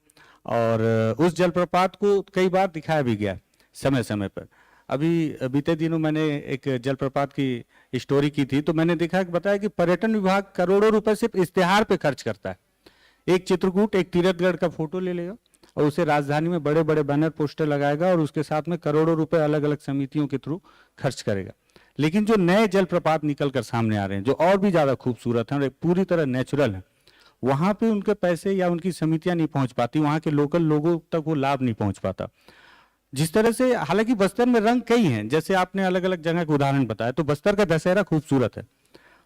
और उस जलप्रपात को कई बार दिखाया भी गया समय समय पर। अभी बीते दिनों मैंने एक जलप्रपात की स्टोरी की थी, तो मैंने देखा कि बताया कि पर्यटन विभाग करोड़ों रुपए सिर्फ इश्तिहार पे खर्च करता है। एक चित्रकूट, एक तीरथगढ़ का फोटो ले लेगा और उसे राजधानी में बड़े बड़े बैनर पोस्टर लगाएगा और उसके साथ में करोड़ों रुपए अलग अलग समितियों के थ्रू खर्च करेगा। लेकिन जो नए जलप्रपात निकल कर सामने आ रहे हैं, जो और भी ज्यादा खूबसूरत हैं और पूरी तरह नेचुरल है, वहां पे उनके पैसे या उनकी समितियां नहीं पहुंच पाती, वहां के लोकल लोगों तक वो लाभ नहीं पहुंच पाता। जिस तरह से, हालांकि बस्तर में रंग कई हैं, जैसे आपने अलग अलग जगह का उदाहरण बताया, तो बस्तर का दशहरा खूबसूरत है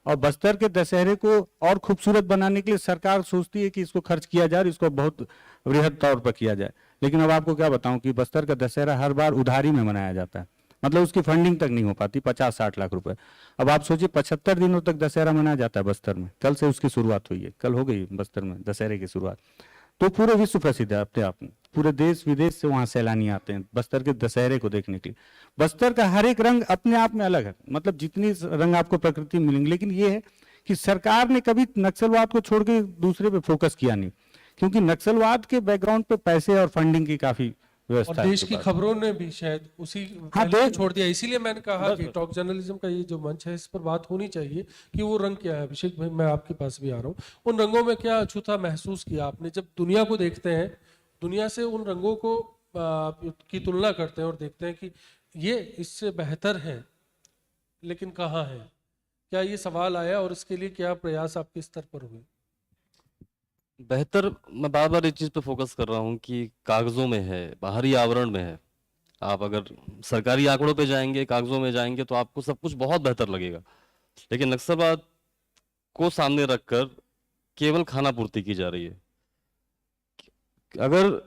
और बस्तर के दशहरे को और खूबसूरत बनाने के लिए सरकार सोचती है कि इसको खर्च किया जाए और इसको बहुत वृहद तौर पर किया जाए। लेकिन अब आपको क्या बताऊं कि बस्तर का दशहरा हर बार उधारी में मनाया जाता है, मतलब उसकी फंडिंग तक नहीं हो पाती, 50-60 लाख रुपए। अब आप सोचिए 75 दिनों तक दशहरा मनाया जाता है बस्तर में, कल से उसकी शुरुआत हुई है, कल हो गई बस्तर में दशहरे की शुरुआत। तो पूरे विश्व प्रसिद्ध है अपने आप में, पूरे देश विदेश से वहां सैलानी आते हैं बस्तर के दशहरे को देखने के लिए। बस्तर का हर एक रंग अपने आप में अलग है, मतलब जितनी रंग आपको प्रकृति में मिलेंगे, लेकिन ये है कि सरकार ने कभी नक्सलवाद को छोड़ के दूसरे पे फोकस किया नहीं, क्योंकि नक्सलवाद के बैकग्राउंड पे पैसे और फंडिंग की काफी और व्यवस्था है देश उसके की पास। खबरों ने भी शायद उसी हाँ, पहलू को देश- छोड़ दिया। इसीलिए मैंने कहा बस- कि टॉक जर्नलिज्म का ये जो मंच है, इस पर बात होनी चाहिए कि वो रंग क्या है। अभिषेक भाई, मैं आपके पास भी आ रहा हूँ, उन रंगों में क्या अछूता महसूस किया आपने जब दुनिया को देखते हैं, दुनिया से उन रंगों को की तुलना करते हैं और देखते हैं कि ये इससे बेहतर है, लेकिन कहाँ है? क्या ये सवाल आया और इसके लिए क्या प्रयास आपके स्तर पर हुए? बेहतर, मैं बार बार इस चीज़ पे फोकस कर रहा हूँ कि कागज़ों में है, बाहरी आवरण में है। आप अगर सरकारी आंकड़ों पे जाएंगे, कागज़ों में जाएंगे, तो आपको सब कुछ बहुत बेहतर लगेगा, लेकिन नक्सलवाद को सामने रखकर केवल खाना पूर्ति की जा रही है। अगर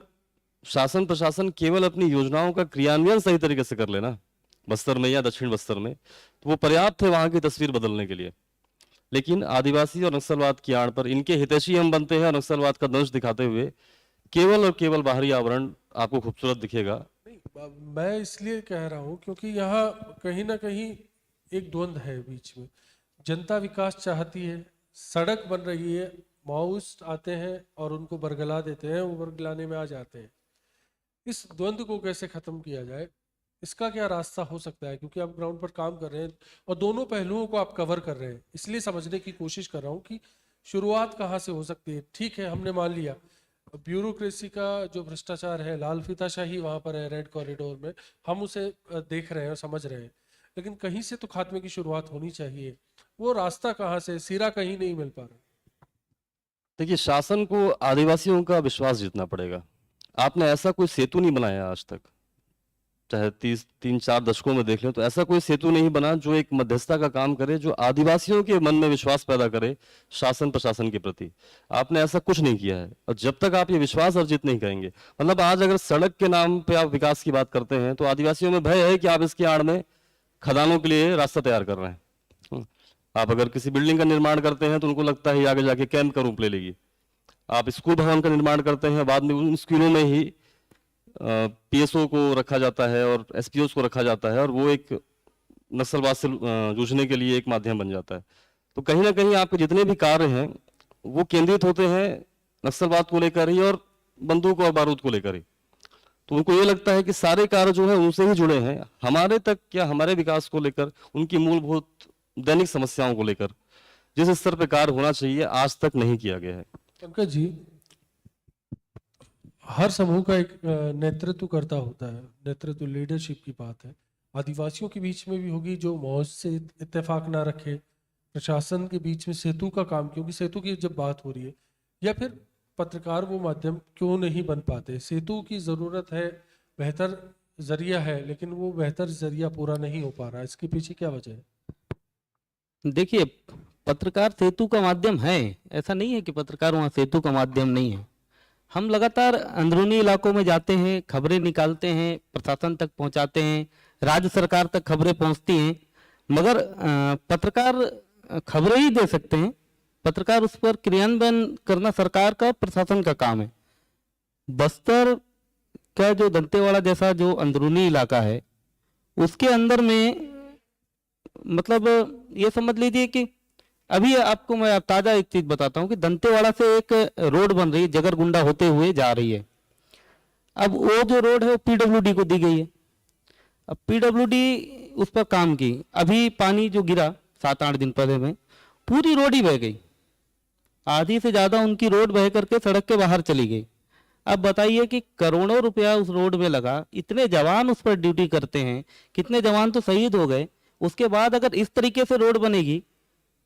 शासन प्रशासन केवल अपनी योजनाओं का क्रियान्वयन सही तरीके से कर लेना बस्तर में या दक्षिण बस्तर में, तो वो पर्याप्त है वहां की तस्वीर बदलने के लिए। लेकिन आदिवासी और नक्सलवाद की आड़ पर इनके हितैषी हम बनते हैं और नक्सलवाद का दंश दिखाते हुए केवल और केवल बाहरी आवरण आपको खूबसूरत दिखेगा। नहीं, मैं इसलिए कह रहा हूँ क्योंकि यहाँ कहीं ना कहीं एक द्वंद्व है बीच में। जनता विकास चाहती है, सड़क बन रही है, माओइस्ट आते हैं और उनको बरगला देते हैं, वो बरगलाने में आ जाते हैं। इस द्वंद्व को कैसे खत्म किया जाए, इसका क्या रास्ता हो सकता है? क्योंकि आप ग्राउंड पर काम कर रहे हैं और दोनों पहलुओं को आप कवर कर रहे हैं, इसलिए समझने की कोशिश कर रहा हूँ कि शुरुआत कहाँ से हो सकती है। ठीक है, हमने मान लिया ब्यूरोक्रेसी का जो भ्रष्टाचार है, लाल फीताशाही वहां पर है रेड कॉरिडोर में, हम उसे देख रहे हैं और समझ रहे हैं, लेकिन कहीं से तो खात्मे की शुरुआत होनी चाहिए। वो रास्ता कहाँ से? सिरा कहीं नहीं मिल पा रहा। देखिए, शासन को आदिवासियों का विश्वास जीतना पड़ेगा। आपने ऐसा कोई सेतु नहीं बनाया आज तक, चाहे 3-4 दशकों में देख लें, तो ऐसा कोई सेतु नहीं बना जो एक मध्यस्थता का काम करे, जो आदिवासियों के मन में विश्वास पैदा करे शासन प्रशासन के प्रति। आपने ऐसा कुछ नहीं किया है, और जब तक आप ये विश्वास अर्जित नहीं करेंगे, मतलब आज अगर सड़क के नाम पे आप विकास की बात करते हैं, तो आदिवासियों में भय है कि आप इसकी आड़ में खदानों के लिए रास्ता तैयार कर रहे हैं। आप अगर किसी बिल्डिंग का निर्माण करते हैं तो उनको लगता है आगे जाके कैंप का रूप ले लेगी। आप स्कूल भवन का निर्माण करते हैं, बाद में उन स्कूलों में ही पीएसओ को रखा जाता है और एसपीओ को रखा जाता है, और वो एक नक्सलवाद से जूझने के लिए एक माध्यम बन जाता है। तो कहीं ना कहीं आपके जितने भी कार्य हैं वो केंद्रित होते हैं नक्सलवाद को लेकर ही और बंदूक और बारूद को लेकर ही। तो उनको ये लगता है कि सारे कार्य जो है उनसे ही जुड़े हैं, हमारे तक या हमारे विकास को लेकर, उनकी मूलभूत दैनिक समस्याओं को लेकर जिस स्तर पर कार्य होना चाहिए आज तक नहीं किया गया है। पंकज जी, हर समूह का एक नेतृत्व करता होता है, नेतृत्व लीडरशिप की बात है। आदिवासियों के बीच में भी होगी जो मौज से इत्तेफाक ना रखे, प्रशासन के बीच में सेतु का काम, क्योंकि सेतु की जब बात हो रही है, या फिर पत्रकार वो माध्यम क्यों नहीं बन पाते? सेतु की ज़रूरत है, बेहतर जरिया है, लेकिन वो बेहतर जरिया पूरा नहीं हो पा रहा, इसके पीछे क्या वजह है? देखिए, पत्रकार सेतु का माध्यम है, ऐसा नहीं है कि पत्रकार वहाँ सेतु का माध्यम नहीं है। हम लगातार अंदरूनी इलाकों में जाते हैं, खबरें निकालते हैं, प्रशासन तक पहुंचाते हैं, राज्य सरकार तक खबरें पहुंचती हैं, मगर पत्रकार खबरें ही दे सकते हैं, पत्रकार उस पर क्रियान्वयन करना सरकार का, प्रशासन का काम है। बस्तर का जो दंतेवाड़ा जैसा जो अंदरूनी इलाका है, उसके अंदर में मतलब ये समझ लीजिए कि अभी आपको मैं ताजा एक चीज बताता हूँ कि दंतेवाड़ा से एक रोड बन रही है, जगरगुंडा होते हुए जा रही है। अब वो जो रोड है वो पीडब्ल्यूडी को दी गई है। अब पीडब्ल्यूडी उस पर काम की, अभी पानी जो गिरा 7-8 दिन पहले में, पूरी रोड ही बह गई, आधी से ज्यादा उनकी रोड बह करके सड़क के बाहर चली गई। अब बताइए कि करोड़ों रुपया उस रोड में लगा, इतने जवान उस पर ड्यूटी करते हैं, कितने जवान तो शहीद हो गए, उसके बाद अगर इस तरीके से रोड बनेगी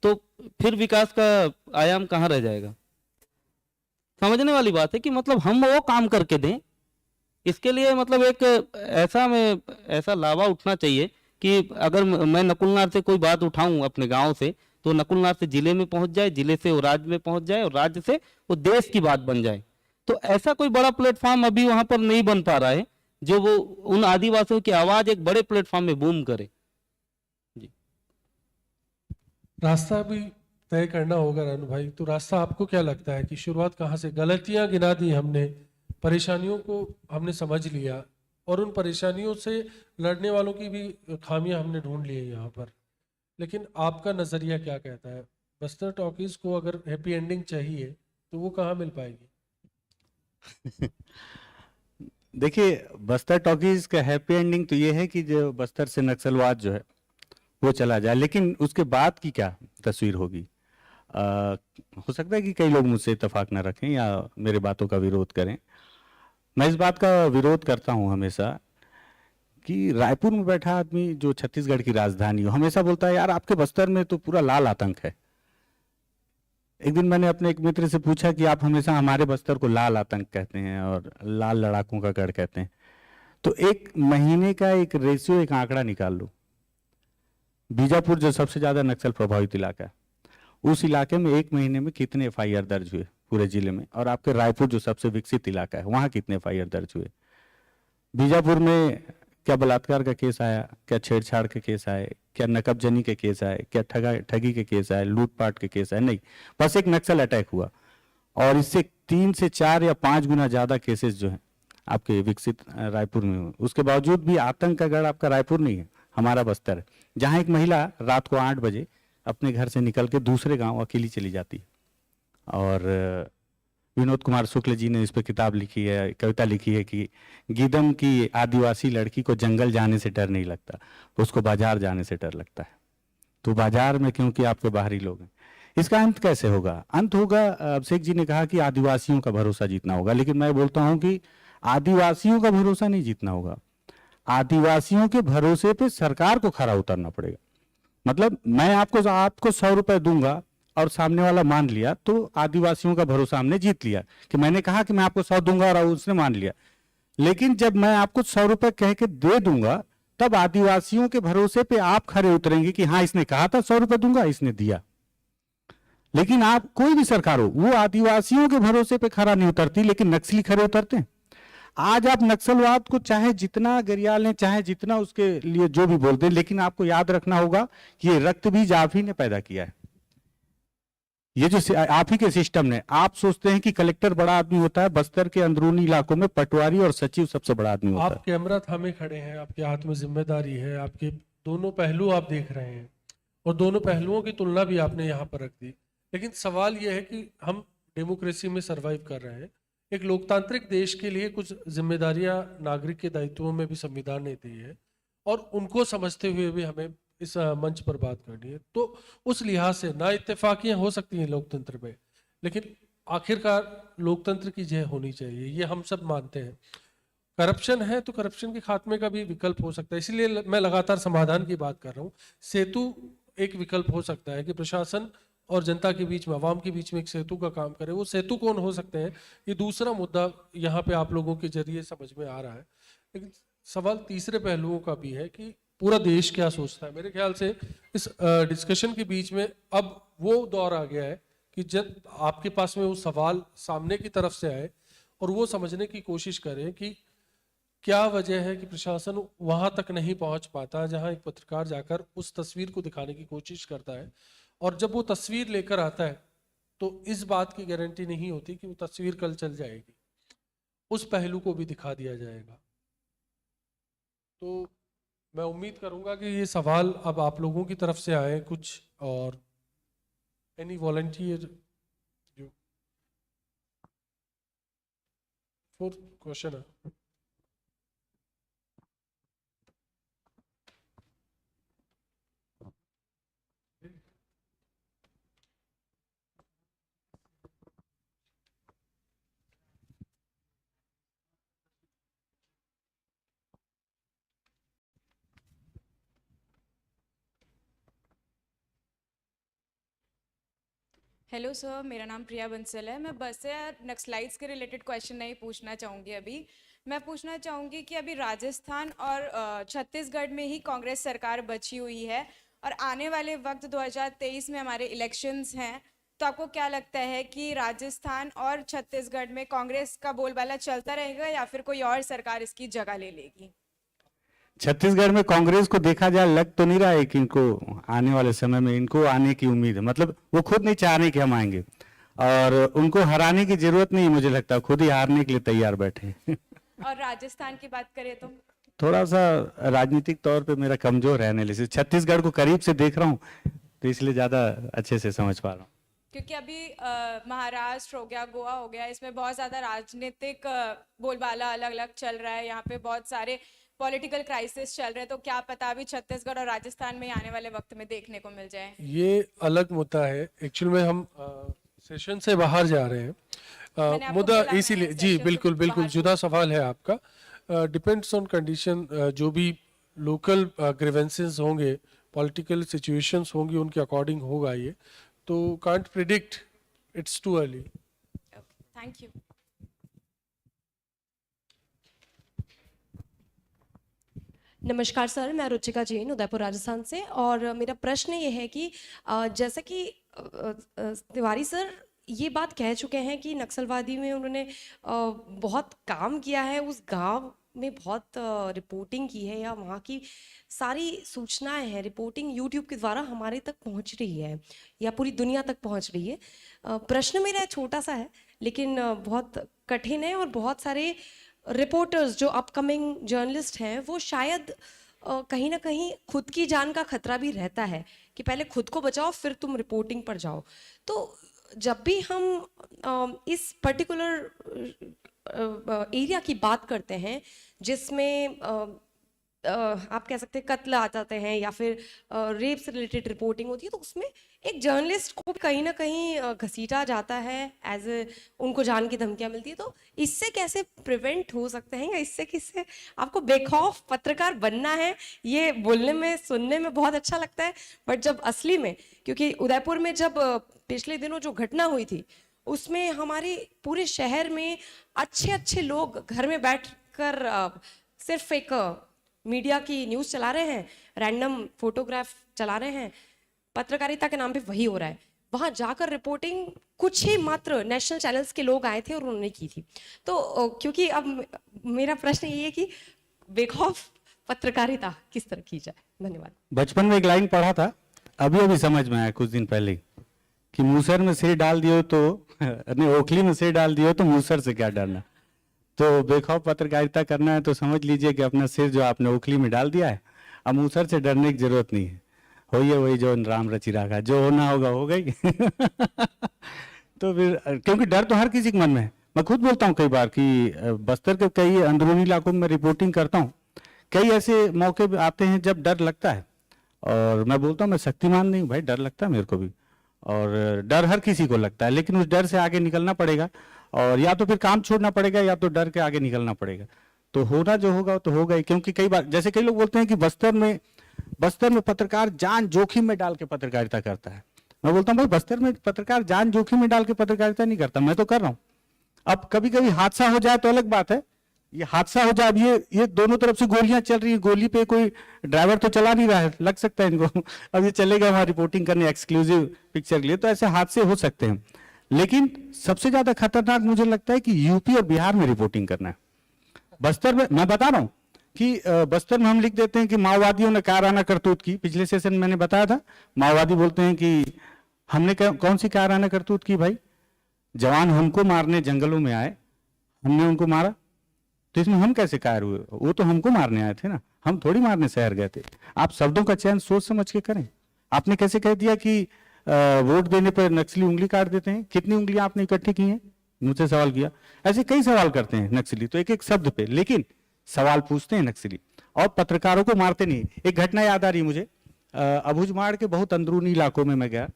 तो फिर विकास का आयाम कहाँ रह जाएगा? समझने वाली बात है कि मतलब हम वो काम करके दें, इसके लिए मतलब एक ऐसा लावा उठना चाहिए कि अगर मैं नकुलनार से कोई बात उठाऊं अपने गांव से, तो नकुलनार से जिले में पहुंच जाए, जिले से वो राज्य में पहुंच जाए, और राज्य से वो देश की बात बन जाए। तो ऐसा कोई बड़ा प्लेटफॉर्म अभी वहां पर नहीं बन पा रहा है जो वो उन आदिवासियों की आवाज एक बड़े प्लेटफॉर्म में बूम करे। रास्ता भी तय करना होगा रानू भाई, तो रास्ता आपको क्या लगता है कि शुरुआत कहाँ से? गलतियां गिना दी हमने, परेशानियों को हमने समझ लिया, और उन परेशानियों से लड़ने वालों की भी खामियां हमने ढूंढ ली है यहाँ पर, लेकिन आपका नजरिया क्या कहता है? बस्तर टॉकीज को अगर हैप्पी एंडिंग चाहिए तो वो कहाँ मिल पाएगी? देखिए, बस्तर टॉकीज का हैप्पी एंडिंग तो ये है कि जो बस्तर से नक्सलवाद जो है वो चला जाए, लेकिन उसके बाद की क्या तस्वीर होगी? हो सकता है कि कई लोग मुझसे इत्तेफाक ना रखें या मेरे बातों का विरोध करें। मैं इस बात का विरोध करता हूं हमेशा कि रायपुर में बैठा आदमी जो छत्तीसगढ़ की राजधानी हो, हमेशा बोलता है यार आपके बस्तर में तो पूरा लाल आतंक है। एक दिन मैंने अपने एक मित्र से पूछा कि आप हमेशा हमारे बस्तर को लाल आतंक कहते हैं और लाल लड़ाकों का गढ़ कहते हैं, तो एक महीने का एक रेशियो, एक आंकड़ा निकाल लो। बीजापुर जो सबसे ज्यादा नक्सल प्रभावित इलाका है, उस इलाके में एक महीने में कितने एफआईआर दर्ज हुए पूरे जिले में, और आपके रायपुर जो सबसे विकसित इलाका है वहां कितने एफआईआर दर्ज हुए? बीजापुर में क्या बलात्कार का केस आया, क्या छेड़छाड़ के केस आए, क्या नकबजनी के केस आए, क्या ठगी के केस आए, लूटपाट के केस आए? नहीं, बस एक नक्सल अटैक हुआ, और इससे 3 से 4 या 5 गुना ज्यादा केसेस जो है आपके विकसित रायपुर में हुए। उसके बावजूद भी आतंक का गढ़ आपका रायपुर नहीं है, हमारा बस्तर है, जहां एक महिला रात को 8 बजे अपने घर से निकल के दूसरे गांव अकेली चली जाती है। और विनोद कुमार शुक्ल जी ने इस पर किताब लिखी है, कविता लिखी है कि गीदम की आदिवासी लड़की को जंगल जाने से डर नहीं लगता, उसको बाजार जाने से डर लगता है। तो बाजार में क्योंकि आपके बाहरी लोग हैं। इसका अंत कैसे होगा? अंत होगा, अभिषेक जी ने कहा कि आदिवासियों का भरोसा जीतना होगा, लेकिन मैं बोलता हूं कि आदिवासियों का भरोसा नहीं जीतना होगा, आदिवासियों के भरोसे पे सरकार को खरा उतरना पड़ेगा। मतलब मैं आपको 100 रुपए दूंगा और सामने वाला मान लिया, तो आदिवासियों का भरोसा हमने जीत लिया कि मैंने कहा कि मैं आपको 100 दूंगा और उसने मान लिया। लेकिन जब मैं आपको 100 रुपए कह के दे दूंगा, तब आदिवासियों के भरोसे पे आप खरे उतरेंगे कि हाँ इसने कहा था 100 रुपए दूंगा, इसने दिया। लेकिन आप कोई भी सरकार हो, वो आदिवासियों के भरोसे पे खरा नहीं उतरती, लेकिन नक्सली खरे उतरते हैं। आज आप नक्सलवाद को चाहे जितना गरिया लें, चाहे जितना उसके लिए जो भी बोलते हैं, लेकिन आपको याद रखना होगा कि ये रक्त बीज आप ही ने पैदा किया है। ये जो आप ही के सिस्टम ने, आप सोचते हैं कि कलेक्टर बड़ा आदमी होता है, बस्तर के अंदरूनी इलाकों में पटवारी और सचिव सबसे बड़ा आदमी होता है। आप कैमरा थामे खड़े हैं, आपके हाथ में जिम्मेदारी है, आपके दोनों पहलू आप देख रहे हैं, और दोनों पहलुओं की तुलना भी आपने यहाँ पर रख दी। लेकिन सवाल यह है कि हम डेमोक्रेसी में सरवाइव कर रहे हैं, एक लोकतांत्रिक देश के लिए कुछ जिम्मेदारियां नागरिक के दायित्वों में भी संविधान ने दी है और उनको समझते हुए भी हमें इस मंच पर बात करनी है। तो उस लिहाज से ना इत्तेफाकियां हो सकती हैं लोकतंत्र में, लेकिन आखिरकार लोकतंत्र की जय होनी चाहिए, ये हम सब मानते हैं। करप्शन है तो करप्शन के खात्मे का भी विकल्प हो सकता है, इसलिए मैं लगातार समाधान की बात कर रहा हूँ। सेतु एक विकल्प हो सकता है कि प्रशासन और जनता के बीच में, आवाम के बीच में एक सेतु का काम करे। वो सेतु कौन हो सकते हैं, ये दूसरा मुद्दा यहाँ पे आप लोगों के जरिए समझ में आ रहा है। लेकिन सवाल तीसरे पहलुओं का भी है कि पूरा देश क्या सोचता है। मेरे ख्याल से इस डिस्कशन के बीच में अब वो दौर आ गया है कि जब आपके पास में वो सवाल सामने की तरफ से आए और वो समझने की कोशिश करें कि क्या वजह है कि प्रशासन वहां तक नहीं पहुंच पाता जहां एक पत्रकार जाकर उस तस्वीर को दिखाने की कोशिश करता है, और जब वो तस्वीर लेकर आता है तो इस बात की गारंटी नहीं होती कि वो तस्वीर कल चल जाएगी। उस पहलू को भी दिखा दिया जाएगा। तो मैं उम्मीद करूंगा कि ये सवाल अब आप लोगों की तरफ से आए कुछ, और एनी वॉलंटियर जो फोर्थ क्वेश्चन है। हेलो सर, मेरा नाम प्रिया बंसल है। मैं बस से नक्सलाइट्स के रिलेटेड क्वेश्चन नहीं पूछना चाहूँगी। अभी मैं पूछना चाहूँगी कि अभी राजस्थान और छत्तीसगढ़ में ही कांग्रेस सरकार बची हुई है और आने वाले वक्त 2023 में हमारे इलेक्शंस हैं, तो आपको क्या लगता है कि राजस्थान और छत्तीसगढ़ में कांग्रेस का बोलबाला चलता रहेगा या फिर कोई और सरकार इसकी जगह ले लेगी? छत्तीसगढ़ में कांग्रेस को देखा जाए, लग तो नहीं रहा है कि इनको आने वाले समय में इनको आने की उम्मीद है। मतलब वो खुद नहीं चाह रहे कि हम आएंगे, और उनको हराने की जरूरत नहीं, मुझे लगता है खुद ही हारने के लिए तैयार बैठे हैं। और राजस्थान की बात करें तो थोड़ा सा राजनीतिक तौर पे मेरा कमजोर है एनालिसिस। छत्तीसगढ़ को करीब से देख रहा हूँ तो इसलिए ज्यादा अच्छे से समझ पा रहा हूँ। क्योंकि अभी महाराष्ट्र हो गया, गोवा हो गया, इसमें बहुत ज़्यादा राजनीतिक बोलबाला अलग अलग चल रहा है। यहाँ पे बहुत सारे पॉलिटिकल क्राइसिस चल रहे हैं, तो क्या पता अभी छत्तीसगढ़ और राजस्थान में आने वाले वक्त में देखने को मिल जाए। ये अलग मुद्दा है। एक्चुअल में हम सेशन से बाहर जा रहे हैं। मुद्दा इसीलिए, जी बिल्कुल बिल्कुल जुदा सवाल है आपका। डिपेंड्स ऑन कंडीशन, जो भी लोकल ग्रीवेंसेस होंगे, पॉलिटिकल सिचुएशंस होंगी, उनके अकॉर्डिंग होगा ये। तो can't predict, it's too early. Thank you. नमस्कार सर, मैं रुचिका जैन उदयपुर राजस्थान से, और मेरा प्रश्न ये है कि जैसा कि तिवारी सर ये बात कह चुके हैं कि नक्सलवादी में उन्होंने बहुत काम किया है, उस गांव में बहुत रिपोर्टिंग की है, या वहाँ की सारी सूचनाएं हैं, रिपोर्टिंग यूट्यूब के द्वारा हमारे तक पहुँच रही है या पूरी दुनिया तक पहुँच रही है। प्रश्न मेरा छोटा सा है लेकिन बहुत कठिन है, और बहुत सारे रिपोर्टर्स जो अपकमिंग जर्नलिस्ट हैं वो शायद कहीं ना कहीं खुद की जान का खतरा भी रहता है कि पहले खुद को बचाओ फिर तुम रिपोर्टिंग पर जाओ। तो जब भी हम इस पर्टिकुलर एरिया की बात करते हैं जिसमें आप कह सकते हैं कत्ल आ जाते हैं या फिर रेप से रिलेटेड रिपोर्टिंग होती है, तो उसमें एक जर्नलिस्ट को कहीं ना कहीं घसीटा जाता है, एज ए उनको जान की धमकियां मिलती है। तो इससे कैसे प्रिवेंट हो सकते हैं, या इससे किससे आपको बेखौफ पत्रकार बनना है? ये बोलने में सुनने में बहुत अच्छा लगता है, बट जब असली में, क्योंकि उदयपुर में जब पिछले दिनों जो घटना हुई थी उसमें हमारे पूरे शहर में अच्छे अच्छे लोग घर में बैठकर सिर्फ एक मीडिया की न्यूज़ चला रहे हैं, रैंडम फोटोग्राफ चला रहे हैं, पत्रकारिता के नाम पे वही हो रहा है। वहाँ जाकर रिपोर्टिंग कुछ ही मात्र नेशनल चैनल्स के लोग आए थे और उन्होंने की थी। तो क्योंकि अब मेरा प्रश्न ये है कि बेखौफ पत्रकारिता किस तरह की जाए? धन्यवाद। बचपन में एक लाइन पढ़ा था, अभी अभी समझ में आया कुछ दिन पहले, कि मूसर में सिर डाल दियो तो नहीं, ओखली में सिर डाल दियो तो मूसर से क्या डरना। तो बेखौफ पत्रकारिता करना है तो समझ लीजिए कि अपना सिर जो आपने ओखली में डाल दिया है, अब मूसर से डरने की जरूरत नहीं है। होइए वही जो राम रचि रखा, जो होना होगा हो गई। तो फिर क्योंकि डर तो हर किसी के मन में है, मैं खुद बोलता हूँ कई बार कि बस्तर के कई अंदरूनी इलाकों में रिपोर्टिंग करता हूँ, कई ऐसे मौके भी आते हैं जब डर लगता है, और मैं बोलता हूँ मैं शक्तिमान नहीं हूँ भाई, डर लगता है मेरे को भी, और डर हर किसी को लगता है, लेकिन उस डर से आगे निकलना पड़ेगा, और या तो फिर काम छोड़ना पड़ेगा या तो डर के आगे निकलना पड़ेगा। तो होना जो होगा तो होगा ही, क्योंकि कई बार जैसे कई लोग बोलते हैं कि बस्तर में पत्रकार जान जोखिम में डाल के पत्रकारिता करता है। मैं बोलता हूँ भाई बस्तर में पत्रकार जान जोखिम में डाल के पत्रकारिता नहीं करता, मैं तो कर रहा हूँ। अब कभी कभी हादसा हो जाए तो अलग बात है, ये हादसा हो जाए, अब ये दोनों तरफ से गोलियां चल रही है, गोली पे कोई ड्राइवर तो चला नहीं रहा है, लग सकता है इनको अब ये चलेगा वहां रिपोर्टिंग करने एक्सक्लूसिव पिक्चर के लिए, तो ऐसे हादसे हो सकते हैं। लेकिन सबसे ज्यादा खतरनाक मुझे लगता है कि यूपी और बिहार में रिपोर्टिंग करना है। बस्तर में मैं बता रहा हूँ कि बस्तर में हम लिख देते हैं कि माओवादियों ने कायराना करतूत की, पिछले सेशन में मैंने बताया था, माओवादी बोलते हैं कि हमने कौन सी कायराना करतूत की भाई, जवान हमको मारने जंगलों में आए, हमने उनको मारा, तो इसमें हम कैसे कायर हुए? वो तो हमको मारने आए थे ना, हम थोड़ी मारने शहर गए थे। आप शब्दों का चयन सोच समझ के करें। आपने कैसे कह दिया कि वोट देने पर नक्सली उंगली काट देते हैं? कितनी उंगलियां आपने इकट्ठी की हैं? मुझसे सवाल किया। ऐसे कई सवाल करते हैं नक्सली, तो एक एक शब्द पे, लेकिन सवाल पूछते हैं नक्सली, और पत्रकारों को मारते नहीं। एक घटना याद आ रही है मुझे, अबूझमाड़ के बहुत अंदरूनी इलाकों में मैं गया,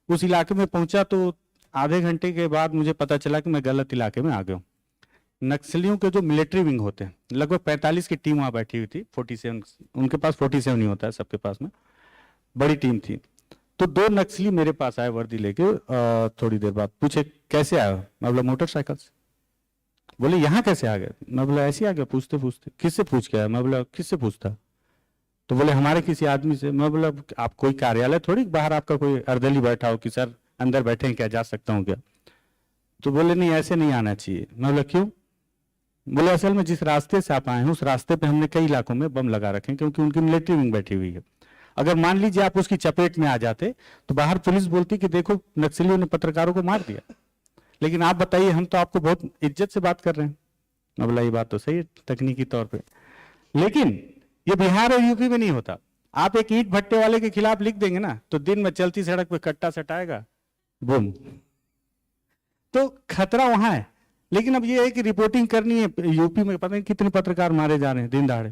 उस इलाके में पहुंचा तो आधे घंटे के बाद मुझे पता चला कि मैं गलत इलाके में आ गया हूँ। नक्सलियों के जो मिलिट्री विंग होते हैं, लगभग 45 की टीम वहां बैठी हुई थी, 47, उनके पास 47 ही होता है सबके पास में, बड़ी टीम थी। तो 2 नक्सली मेरे पास आए वर्दी लेके, थोड़ी देर बाद पूछे कैसे आए? मैं बोला मोटरसाइकिल से। बोले यहाँ कैसे आ गए? मैं बोला ऐसे आ गया पूछते पूछते। किससे पूछ के आया? मैं बोला किससे पूछता? तो बोले हमारे किसी आदमी से। मैं बोला आप कोई कार्यालय थोड़ी बाहर आपका कोई अर्दली बैठा हो कि सर अंदर बैठे हैं क्या, जा सकता हूँ क्या? तो बोले नहीं ऐसे नहीं आना चाहिए। मैं बोला क्यों? बोले असल में जिस रास्ते से आप आए हैं उस रास्ते पे हमने कई इलाकों में बम लगा रखे हैं, क्योंकि उनकी मिलिट्री विंग बैठी हुई है। अगर मान लीजिए आप उसकी चपेट में आ जाते तो बाहर पुलिस बोलती कि देखो नक्सलियों ने पत्रकारों को मार दिया, लेकिन आप बताइए हम तो आपको बहुत इज्जत से बात कर रहे हैं। मैं बोला ये बात तो सही है तकनीकी तौर पे, लेकिन ये बिहार और यूपी में नहीं होता। आप एक ईंट भट्टे वाले के खिलाफ लिख देंगे ना, तो दिन में चलती सड़क पे कट्टा सटाएगा, बूम। तो खतरा वहां है। लेकिन अब ये है कि रिपोर्टिंग करनी है, यूपी में पता नहीं कितने पत्रकार मारे जा रहे हैं दिन दहाड़े,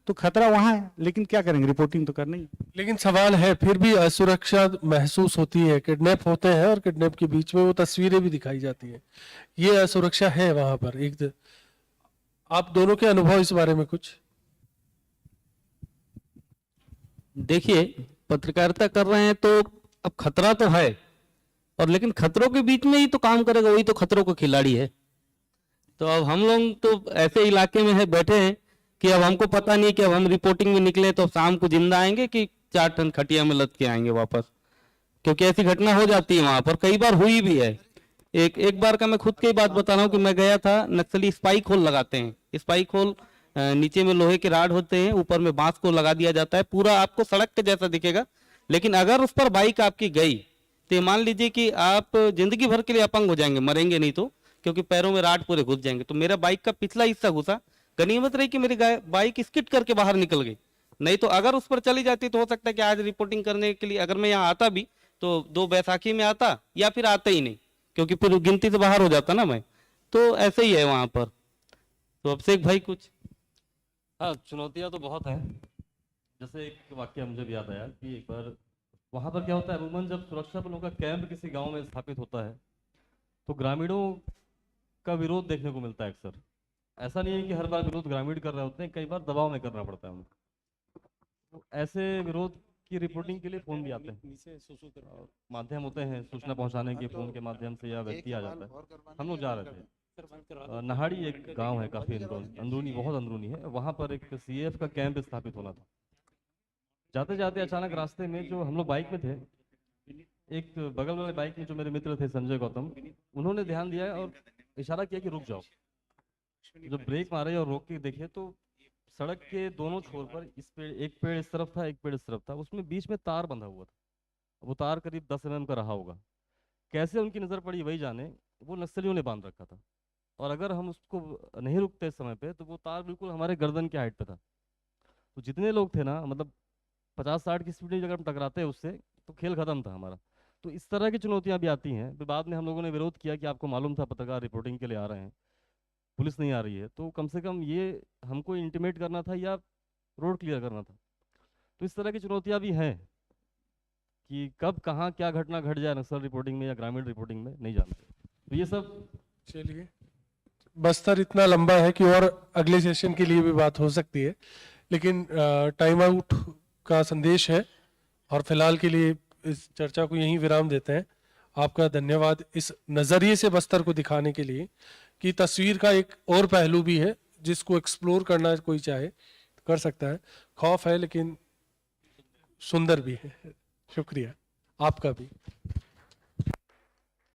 तो खतरा वहां है, लेकिन क्या करेंगे, रिपोर्टिंग तो करनी है। लेकिन सवाल है फिर भी असुरक्षा महसूस होती है, किडनैप होते हैं और किडनैप के बीच में वो तस्वीरें भी दिखाई जाती है, ये असुरक्षा है वहां पर। आप दोनों के अनुभव इस बारे में कुछ? देखिए, पत्रकारिता कर रहे हैं तो अब खतरा तो है, और लेकिन खतरों के बीच में ही तो काम करेगा, वही तो खतरों का खिलाड़ी है। तो अब हम लोग तो ऐसे इलाके में है बैठे हैं कि अब हमको पता नहीं कि अब हम रिपोर्टिंग में निकले तो शाम को जिंदा आएंगे कि 4 टन खटिया में लद के आएंगे वापस, क्योंकि ऐसी घटना हो जाती है वहां पर, कई बार हुई भी है। एक बार का मैं खुद की बात बता रहा हूँ कि मैं गया था, नक्सली स्पाइक होल लगाते हैं। स्पाइक होल नीचे में लोहे के राड होते हैं, ऊपर में बांस को लगा दिया जाता है, पूरा आपको सड़क के जैसा दिखेगा, लेकिन अगर उस पर बाइक आपकी गई तो मान लीजिए कि आप जिंदगी भर के लिए अपंग हो जाएंगे, मरेंगे नहीं तो, क्योंकि पैरों में राड पूरे घुस जाएंगे। तो मेरा बाइक का पिछला हिस्सा घुसा, गनीमत रही कि मेरी बाइक स्किड करके बाहर निकल गई, नहीं तो अगर उस पर चली जाती तो हो सकता है कि आज रिपोर्टिंग करने के लिए अगर मैं यहाँ आता भी तो 2 बैसाखी में आता, या फिर आता ही नहीं, क्योंकि फिर गिनती से बाहर हो जाता ना मैं। तो ऐसे ही है वहां पर। तो अभिषेक भाई कुछ? हाँ, चुनौतियाँ तो बहुत हैं। जैसे एक वाक्य मुझे भी याद आया कि एक बार वहाँ पर क्या होता है, अमूमन जब सुरक्षा बलों का कैंप किसी गांव में स्थापित होता है तो ग्रामीणों का विरोध देखने को मिलता है अक्सर। ऐसा नहीं है कि हर बार विरोध ग्रामीण कर रहे होते हैं, कई बार दबाव में करना पड़ता है उनको। तो ऐसे विरोध की रिपोर्टिंग के लिए फोन भी आते हैं, और माध्यम होते हैं सूचना पहुंचाने के, फोन के माध्यम से या व्यक्ति आ जाता है। हम लोग जा रहे थे, नहाड़ी एक गांव है, काफी अंदरूनी, बहुत अंदरूनी है, वहां पर एक सीएएफ का कैंप स्थापित होना था। जाते जाते अचानक रास्ते में, जो हम लोग बाइक में थे, एक बगल वाले बाइक में जो मेरे मित्र थे संजय गौतम, उन्होंने ध्यान दिया और इशारा किया कि रुक जाओ। जब ब्रेक मारे और रोक के देखे तो सड़क के दोनों छोर पर एक पेड़ इस तरफ था, एक पेड़ इस तरफ था, उसमें बीच में तार बंधा हुआ था। वो तार करीब 10 mm का रहा होगा। कैसे उनकी नजर पड़ी वही जाने, वो नक्सलियों ने बांध रखा था, और अगर हम उसको नहीं रुकते इस समय पे तो वो तार बिल्कुल हमारे गर्दन के हाइट पे था। तो जितने लोग थे ना, मतलब 50-60 की स्पीड में अगर हम टकराते उससे तो खेल खत्म था हमारा। तो इस तरह की चुनौतियां भी आती हैं। फिर बाद में हम लोगों ने विरोध किया कि आपको मालूम था पत्रकार रिपोर्टिंग के लिए आ रहे हैं, पुलिस नहीं आ रही है, तो कम से कम ये हमको इंटीमेट करना था या रोड क्लियर करना था। तो इस तरह की चुनौतियां भी हैं कि कब कहाँ क्या घटना घट जाए नक्सल रिपोर्टिंग में या ग्रामीण रिपोर्टिंग में नहीं जानते। तो ये सब चलिए, बस्तर इतना लंबा है कि और अगले सेशन के लिए भी बात हो सकती है, लेकिन टाइम आउट का संदेश है और फिलहाल के लिए इस चर्चा को यहीं विराम देते हैं। आपका धन्यवाद इस नज़रिए से बस्तर को दिखाने के लिए कि तस्वीर का एक और पहलू भी है जिसको एक्सप्लोर करना कोई चाहे तो कर सकता है। खौफ है लेकिन सुंदर भी है। शुक्रिया आपका भी।